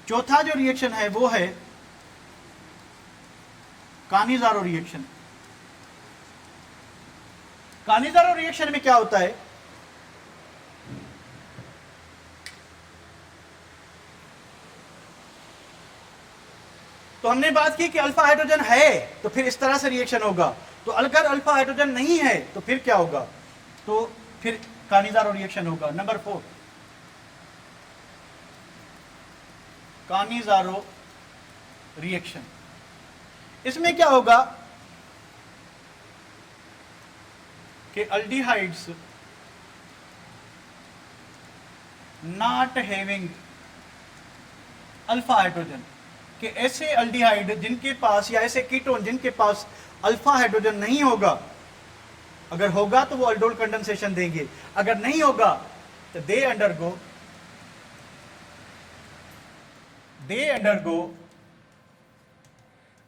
चौथा जो रिएक्शन है वो है कानिज़ारो रिएक्शन। कानिज़ारो रिएक्शन में क्या होता है, तो हमने बात की कि अल्फा हाइड्रोजन है तो फिर इस तरह से रिएक्शन होगा। तो अगर अल्फा हाइड्रोजन नहीं है तो फिर क्या होगा, तो फिर कानिज़ारो रिएक्शन होगा। Number 4 Cannizzaro reaction. इसमें क्या होगा कि aldehydes not having alpha hydrogen, कि ऐसे अल्डिहाइड जिनके पास या ऐसे कीटोन जिनके पास अल्फा हाइड्रोजन नहीं होगा, अगर होगा तो वो अल्डोल कंडेंसेशन देंगे, अगर नहीं होगा तो दे अंडरगो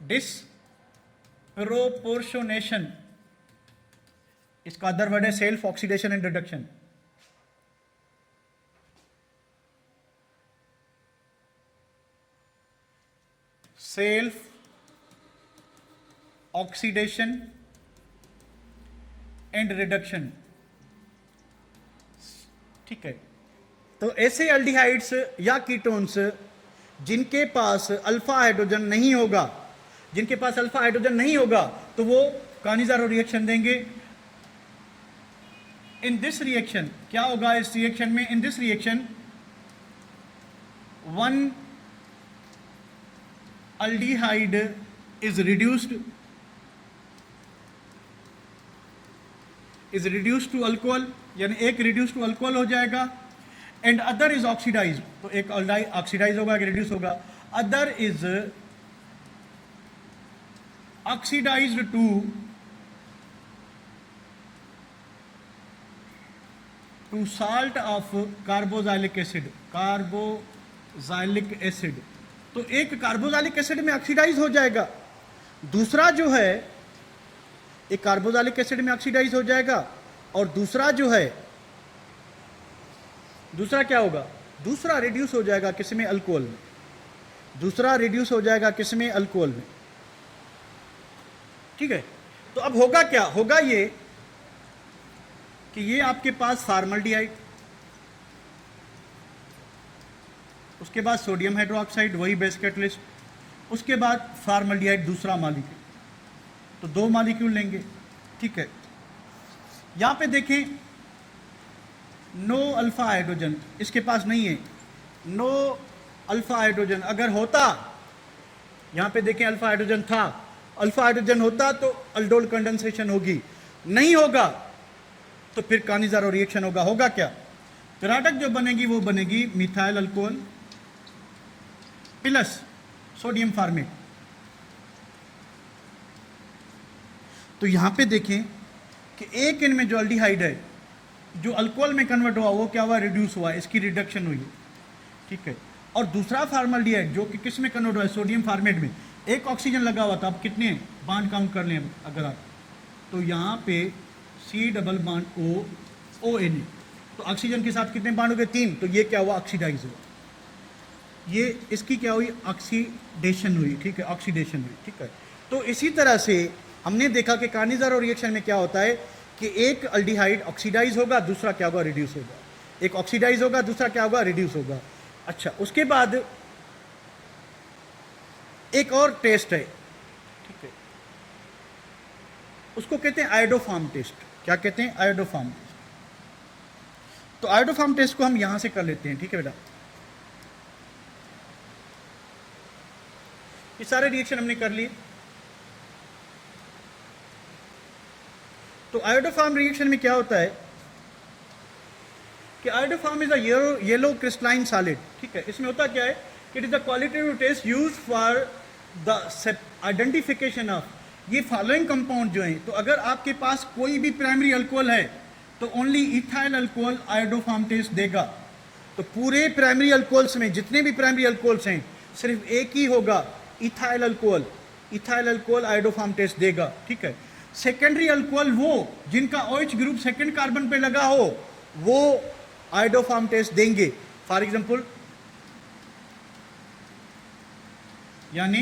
डिसप्रोपोर्शनेशन। इसका अदर वर्ड है self oxidation and reduction. Self oxidation and reduction. ठीक है। तो ऐसे अल्डिहाइड्स या कीटोन्स जिनके पास अल्फा हाइड्रोजन नहीं होगा, जिनके पास अल्फा हाइड्रोजन नहीं होगा तो वो कानिज़ारो रिएक्शन देंगे। इन दिस रिएक्शन क्या होगा, इस रिएक्शन में, in this reaction one aldehyde is reduced to alcohol, यानी एक रिड्यूस टू अल्कोहल हो जाएगा, एंड अदर इज ऑक्सीडाइज, तो एक ऑक्सीडाइज होगा, एक रिड्यूस होगा, other is oxidised to salt of carboxylic acid. तो एक कार्बोजाइलिक एसिड में ऑक्सीडाइज हो जाएगा, दूसरा जो है एक कार्बोजाइलिक एसिड में ऑक्सीडाइज हो जाएगा, और दूसरा जो है, दूसरा क्या होगा, दूसरा रिड्यूस हो जाएगा किसमें, अल्कोहल में, दूसरा रिड्यूस हो जाएगा किसमें, अल्कोहल में। ठीक है। तो अब होगा क्या, होगा ये कि ये आपके पास फॉर्मल्डिहाइड, उसके बाद सोडियम हाइड्रोक्साइड, वही बेस कैटलिस्ट, उसके बाद फॉर्मल्डिहाइड दूसरा मॉलिक्यूल, तो दो मॉलिक्यूल लेंगे। ठीक है। यहां पे देखें नो अल्फा हाइड्रोजन, इसके पास नहीं है, नो अल्फा हाइड्रोजन। अगर होता, यहां पे देखें अल्फा हाइड्रोजन था, अल्फा हाइड्रोजन होता तो अल्डोल कंडेंसेशन होगी, नहीं होगा तो फिर कानिज़ारो रिएक्शन होगा। होगा क्या, प्रोडक्ट जो बनेगी वो बनेगी methyl alcohol plus sodium format. तो यहां पे देखें कि एक इनमें जो अल्डिहाइड है जो अल्कोहल में कन्वर्ट हुआ वो क्या हुआ, रिड्यूस हुआ, इसकी रिडक्शन हुई। ठीक है। और दूसरा फॉर्मल्डिहाइड जो कि किस में कन्वर्ट हुआ है, सोडियम फॉर्मेट में, एक ऑक्सीजन लगा हुआ था, अब कितने बांड काउंट कर लें अगर आप, तो यहाँ पे C double bond O ONA, तो ऑक्सीजन के साथ कितने बांड हो गए, 3, तो ये क्या हुआ, ऑक्सीडाइज हुआ, ये इसकी क्या हुई, ऑक्सीडेशन हुई। ठीक है, ऑक्सीडेशन हुई। ठीक है। तो इसी तरह से हमने देखा कि कानिज़ारो रिएक्शन में क्या होता है कि एक अल्डिहाइड ऑक्सीडाइज होगा, दूसरा क्या होगा, रिड्यूस होगा, एक ऑक्सीडाइज होगा, दूसरा क्या होगा, रिड्यूस होगा। अच्छा, उसके बाद एक और टेस्ट है, ठीक है, उसको कहते हैं आयोडोफॉर्म टेस्ट। क्या कहते हैं? Iodoform test. तो आयोडोफॉर्म टेस्ट को हम यहां से कर लेते हैं, ठीक है बेटा। ये सारे रिएक्शन हमने कर लिए। तो आयोडोफॉर्म रिएक्शन में क्या होता है कि iodoform is a yellow crystalline solid, ठीक है। इसमें होता क्या है, it is the qualitative test use for the identification of ये फॉलोइंग कंपाउंड जो हैं। तो अगर आपके पास कोई भी प्राइमरी अल्कोहल है तो only ethyl alcohol iodoform test देगा। तो पूरे प्राइमरी अल्कोहल्स में जितने भी प्राइमरी अल्कोहल्स हैं सिर्फ एक ही होगा, ethyl alcohol. Ethyl alcohol iodoform test देगा, ठीक है। सेकेंडरी अल्कोहल वो जिनका OH ग्रुप सेकेंड कार्बन पे लगा हो वो आयोडोफॉर्म टेस्ट देंगे। फॉर एग्जांपल, यानी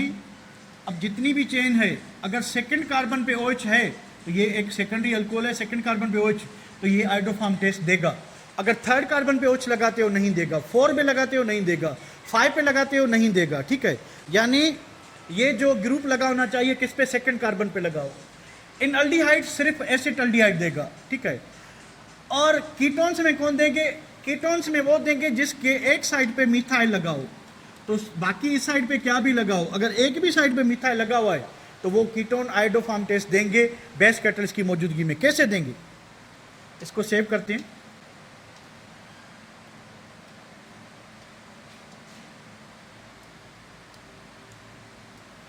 अब जितनी भी चेन है अगर सेकेंड कार्बन पे OH है तो ये एक सेकेंडरी अल्कोहल है, सेकेंड कार्बन पे OH, तो ये आयोडोफॉर्म टेस्ट देगा। अगर थर्ड कार्बन पे OH लगाते हो नहीं देगा, 4 पे लगाते हो नहीं देगा, 5 पे लगाते हो नहीं देगा, ठीक है। यानी ये जो ग्रुप लगा होना चाहिए किस पे? सेकेंड कार्बन पे लगाओ। इन अल्डिहाइड सिर्फ एसिटाल्डिहाइड देगा, ठीक है। और कीटोन्स में कौन देंगे? कीटोन्स में वो देंगे जिसके एक साइड पे मिथाइल लगाओ, तो बाकी इस साइड पे क्या भी लगाओ, अगर एक भी साइड पे मिथाइल लगा हुआ है तो वो कीटोन आयोडोफॉर्म टेस्ट देंगे बेस कैटलिस्ट की मौजूदगी में। कैसे देंगे? इसको सेव करते हैं।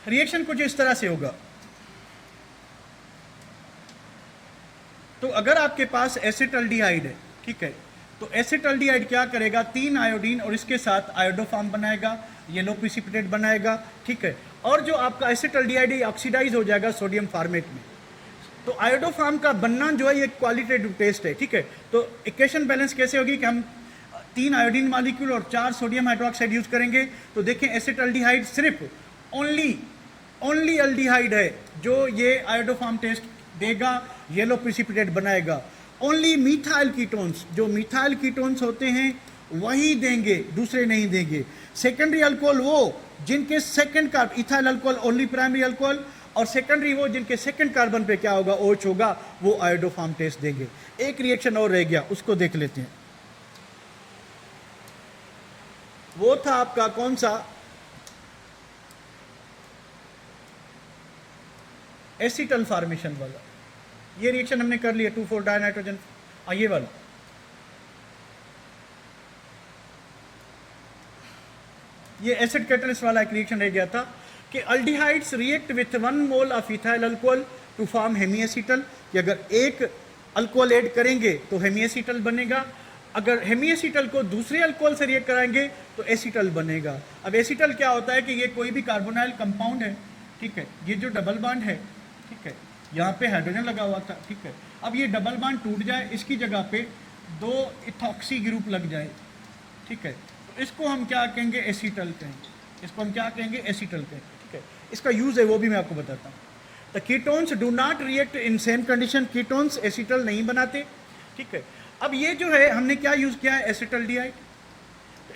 रिएक्शन कुछ इस तरह से होगा। तो अगर आपके पास एसिटाल्डिहाइड है, ठीक है, तो एसिटाल्डिहाइड क्या करेगा? 3 आयोडीन और इसके साथ आयोडोफॉर्म बनाएगा, येलो प्रिसिपिटेट बनाएगा, ठीक है। और जो आपका एसिटाल्डिहाइड ऑक्सीडाइज हो जाएगा सोडियम फॉर्मेट में। तो आयोडोफॉर्म का बनना जो है ये क्वालिटेटिव टेस्ट है, ठीक है। तो इक्वेशन बैलेंस कैसे होगी कि हम 3 आयोडीन मॉलिक्यूल और 4 सोडियम हाइड्रोक्साइड यूज करेंगे। तो देखें एसिटाल्डिहाइड सिर्फ ओनली अल्डिहाइड है जो ये आयोडोफॉर्म टेस्ट देगा, येलो प्रिसिपिटेट बनाएगा। ओनली मिथाइल कीटोन्स, जो मिथाइल कीटोन्स होते हैं वही देंगे, दूसरे नहीं देंगे। सेकेंडरी अल्कोहल वो जिनके second carbon, ethyl alcohol only primary alcohol, और सेकेंडरी वो जिनके सेकेंड कार्बन पे क्या होगा? OH होगा, वो आयोडोफॉर्म टेस्ट देंगे। एक रिएक्शन और रह गया, उसको देख लेते हैं। वो था आपका कौन सा? एसिटल फॉर्मेशन वाला। ये रिएक्शन हमने कर लिया, 2,4 डाइनाइट्रोजन। ये वाला ये एसिड कैटलिस्ट वाला एक रिएक्शन रह गया था कि aldehydes react with 1 mole of ethyl alcohol to form hemiacetal. कि अगर एक अल्कोहल ऐड करेंगे तो हेमीएसिटल बनेगा, अगर हेमीएसिटल को दूसरे अल्कोहल से रिएक्ट कराएंगे तो एसिटल बनेगा। अब एसिटल क्या होता है कि ये कोई भी कार्बोनाइल कंपाउंड है, ठीक है। ये जो डबल बॉन्ड है, ठीक है, यहाँ पे हाइड्रोजन लगा हुआ था, ठीक है। अब ये डबल बॉन्ड टूट जाए, इसकी जगह पे 2 इथॉक्सी ग्रुप लग जाए, ठीक है, तो इसको हम क्या कहेंगे? एसिटल कहेंगे। इसको हम क्या कहेंगे? एसिटल कहेंगे, ठीक है। इसका यूज है वो भी मैं आपको बताता हूँ। The ketones do not react in same condition. Ketones acetal नहीं बनाते, ठीक है। अब ये जो है हमने क्या यूज किया है? एसिटाल्डिहाइड।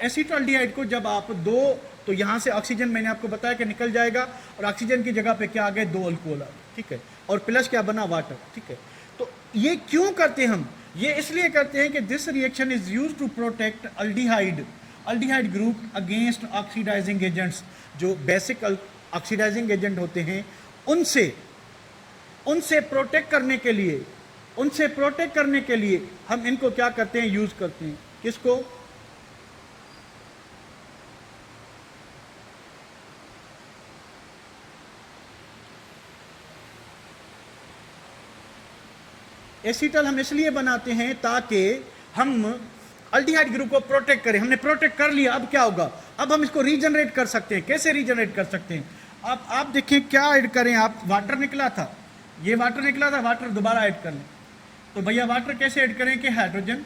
एसिटाल्डिहाइड को जब आप 2, तो यहाँ से ऑक्सीजन मैंने आपको बताया कि निकल जाएगा और ऑक्सीजन की जगह पे क्या आ गए? 2 अल्कोहल आ गए, ठीक है, और प्लस क्या बना? वाटर, ठीक है। तो ये क्यों करते हैं हम? ये इसलिए करते हैं कि this reaction is used to protect aldehyde group against oxidising agents. जो बेसिक ऑक्सीडाइजिंग एजेंट होते हैं उनसे प्रोटेक्ट करने के लिए हम इनको क्या करते हैं? यूज करते हैं। किसको? एसिटल हम इसलिए बनाते हैं ताकि हम अल्डिहाइड ग्रुप को प्रोटेक्ट करें। हमने प्रोटेक्ट कर लिया, अब क्या होगा? अब हम इसको रीजनरेट कर सकते हैं। कैसे रीजनरेट कर सकते हैं? आप देखिए क्या ऐड करें आप? वाटर निकला था, ये वाटर निकला था, वाटर दोबारा ऐड कर लें। तो भैया वाटर कैसे ऐड करें कि हाइड्रोजन,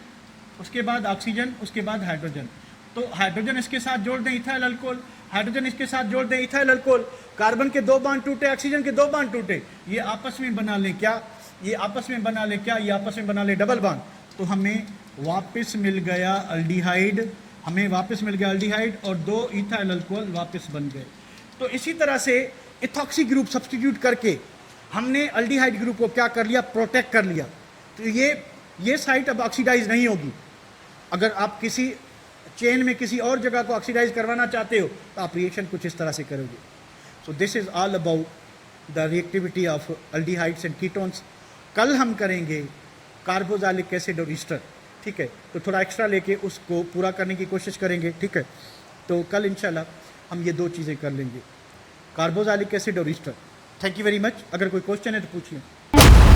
उसके बाद ऑक्सीजन, उसके बाद हाइड्रोजन। तो हाइड्रोजन इसके साथ जोड़ दें इथाइल अल्कोहल, हाइड्रोजन इसके साथ जोड़ दें इथाइल अल्कोहल, कार्बन के 2 बॉन्ड टूटे, ऑक्सीजन के 2 बॉन्ड टूटे, ये आपस में बना लें क्या? ये आपस में बना ले क्या? ये आपस में बना ले डबल बॉन्ड। तो हमें वापस मिल गया अल्डिहाइड, और 2 इथाइल अल्कोहल वापस बन गए। तो इसी तरह से इथॉक्सी ग्रुप सब्स्टिट्यूट करके हमने अल्डिहाइड ग्रुप को क्या कर लिया, प्रोटेक्ट कर लिया। तो ये साइट अब ऑक्सीडाइज नहीं होगी। अगर आप किसी चेन में किसी और जगह को ऑक्सीडाइज करवाना चाहते हो तो आप रिएक्शन कुछ इस तरह से करोगे। So this is all about the reactivity of aldehydes and ketones. कल हम करेंगे कार्बोक्सिलिक एसिड और ईस्टर, ठीक है। तो थोड़ा एक्स्ट्रा लेके उसको पूरा करने की कोशिश करेंगे, ठीक है। तो कल इंशाल्लाह हम ये 2 चीज़ें कर लेंगे, कार्बोक्सिलिक एसिड और Easter. Thank you very much. अगर कोई क्वेश्चन है तो पूछिए।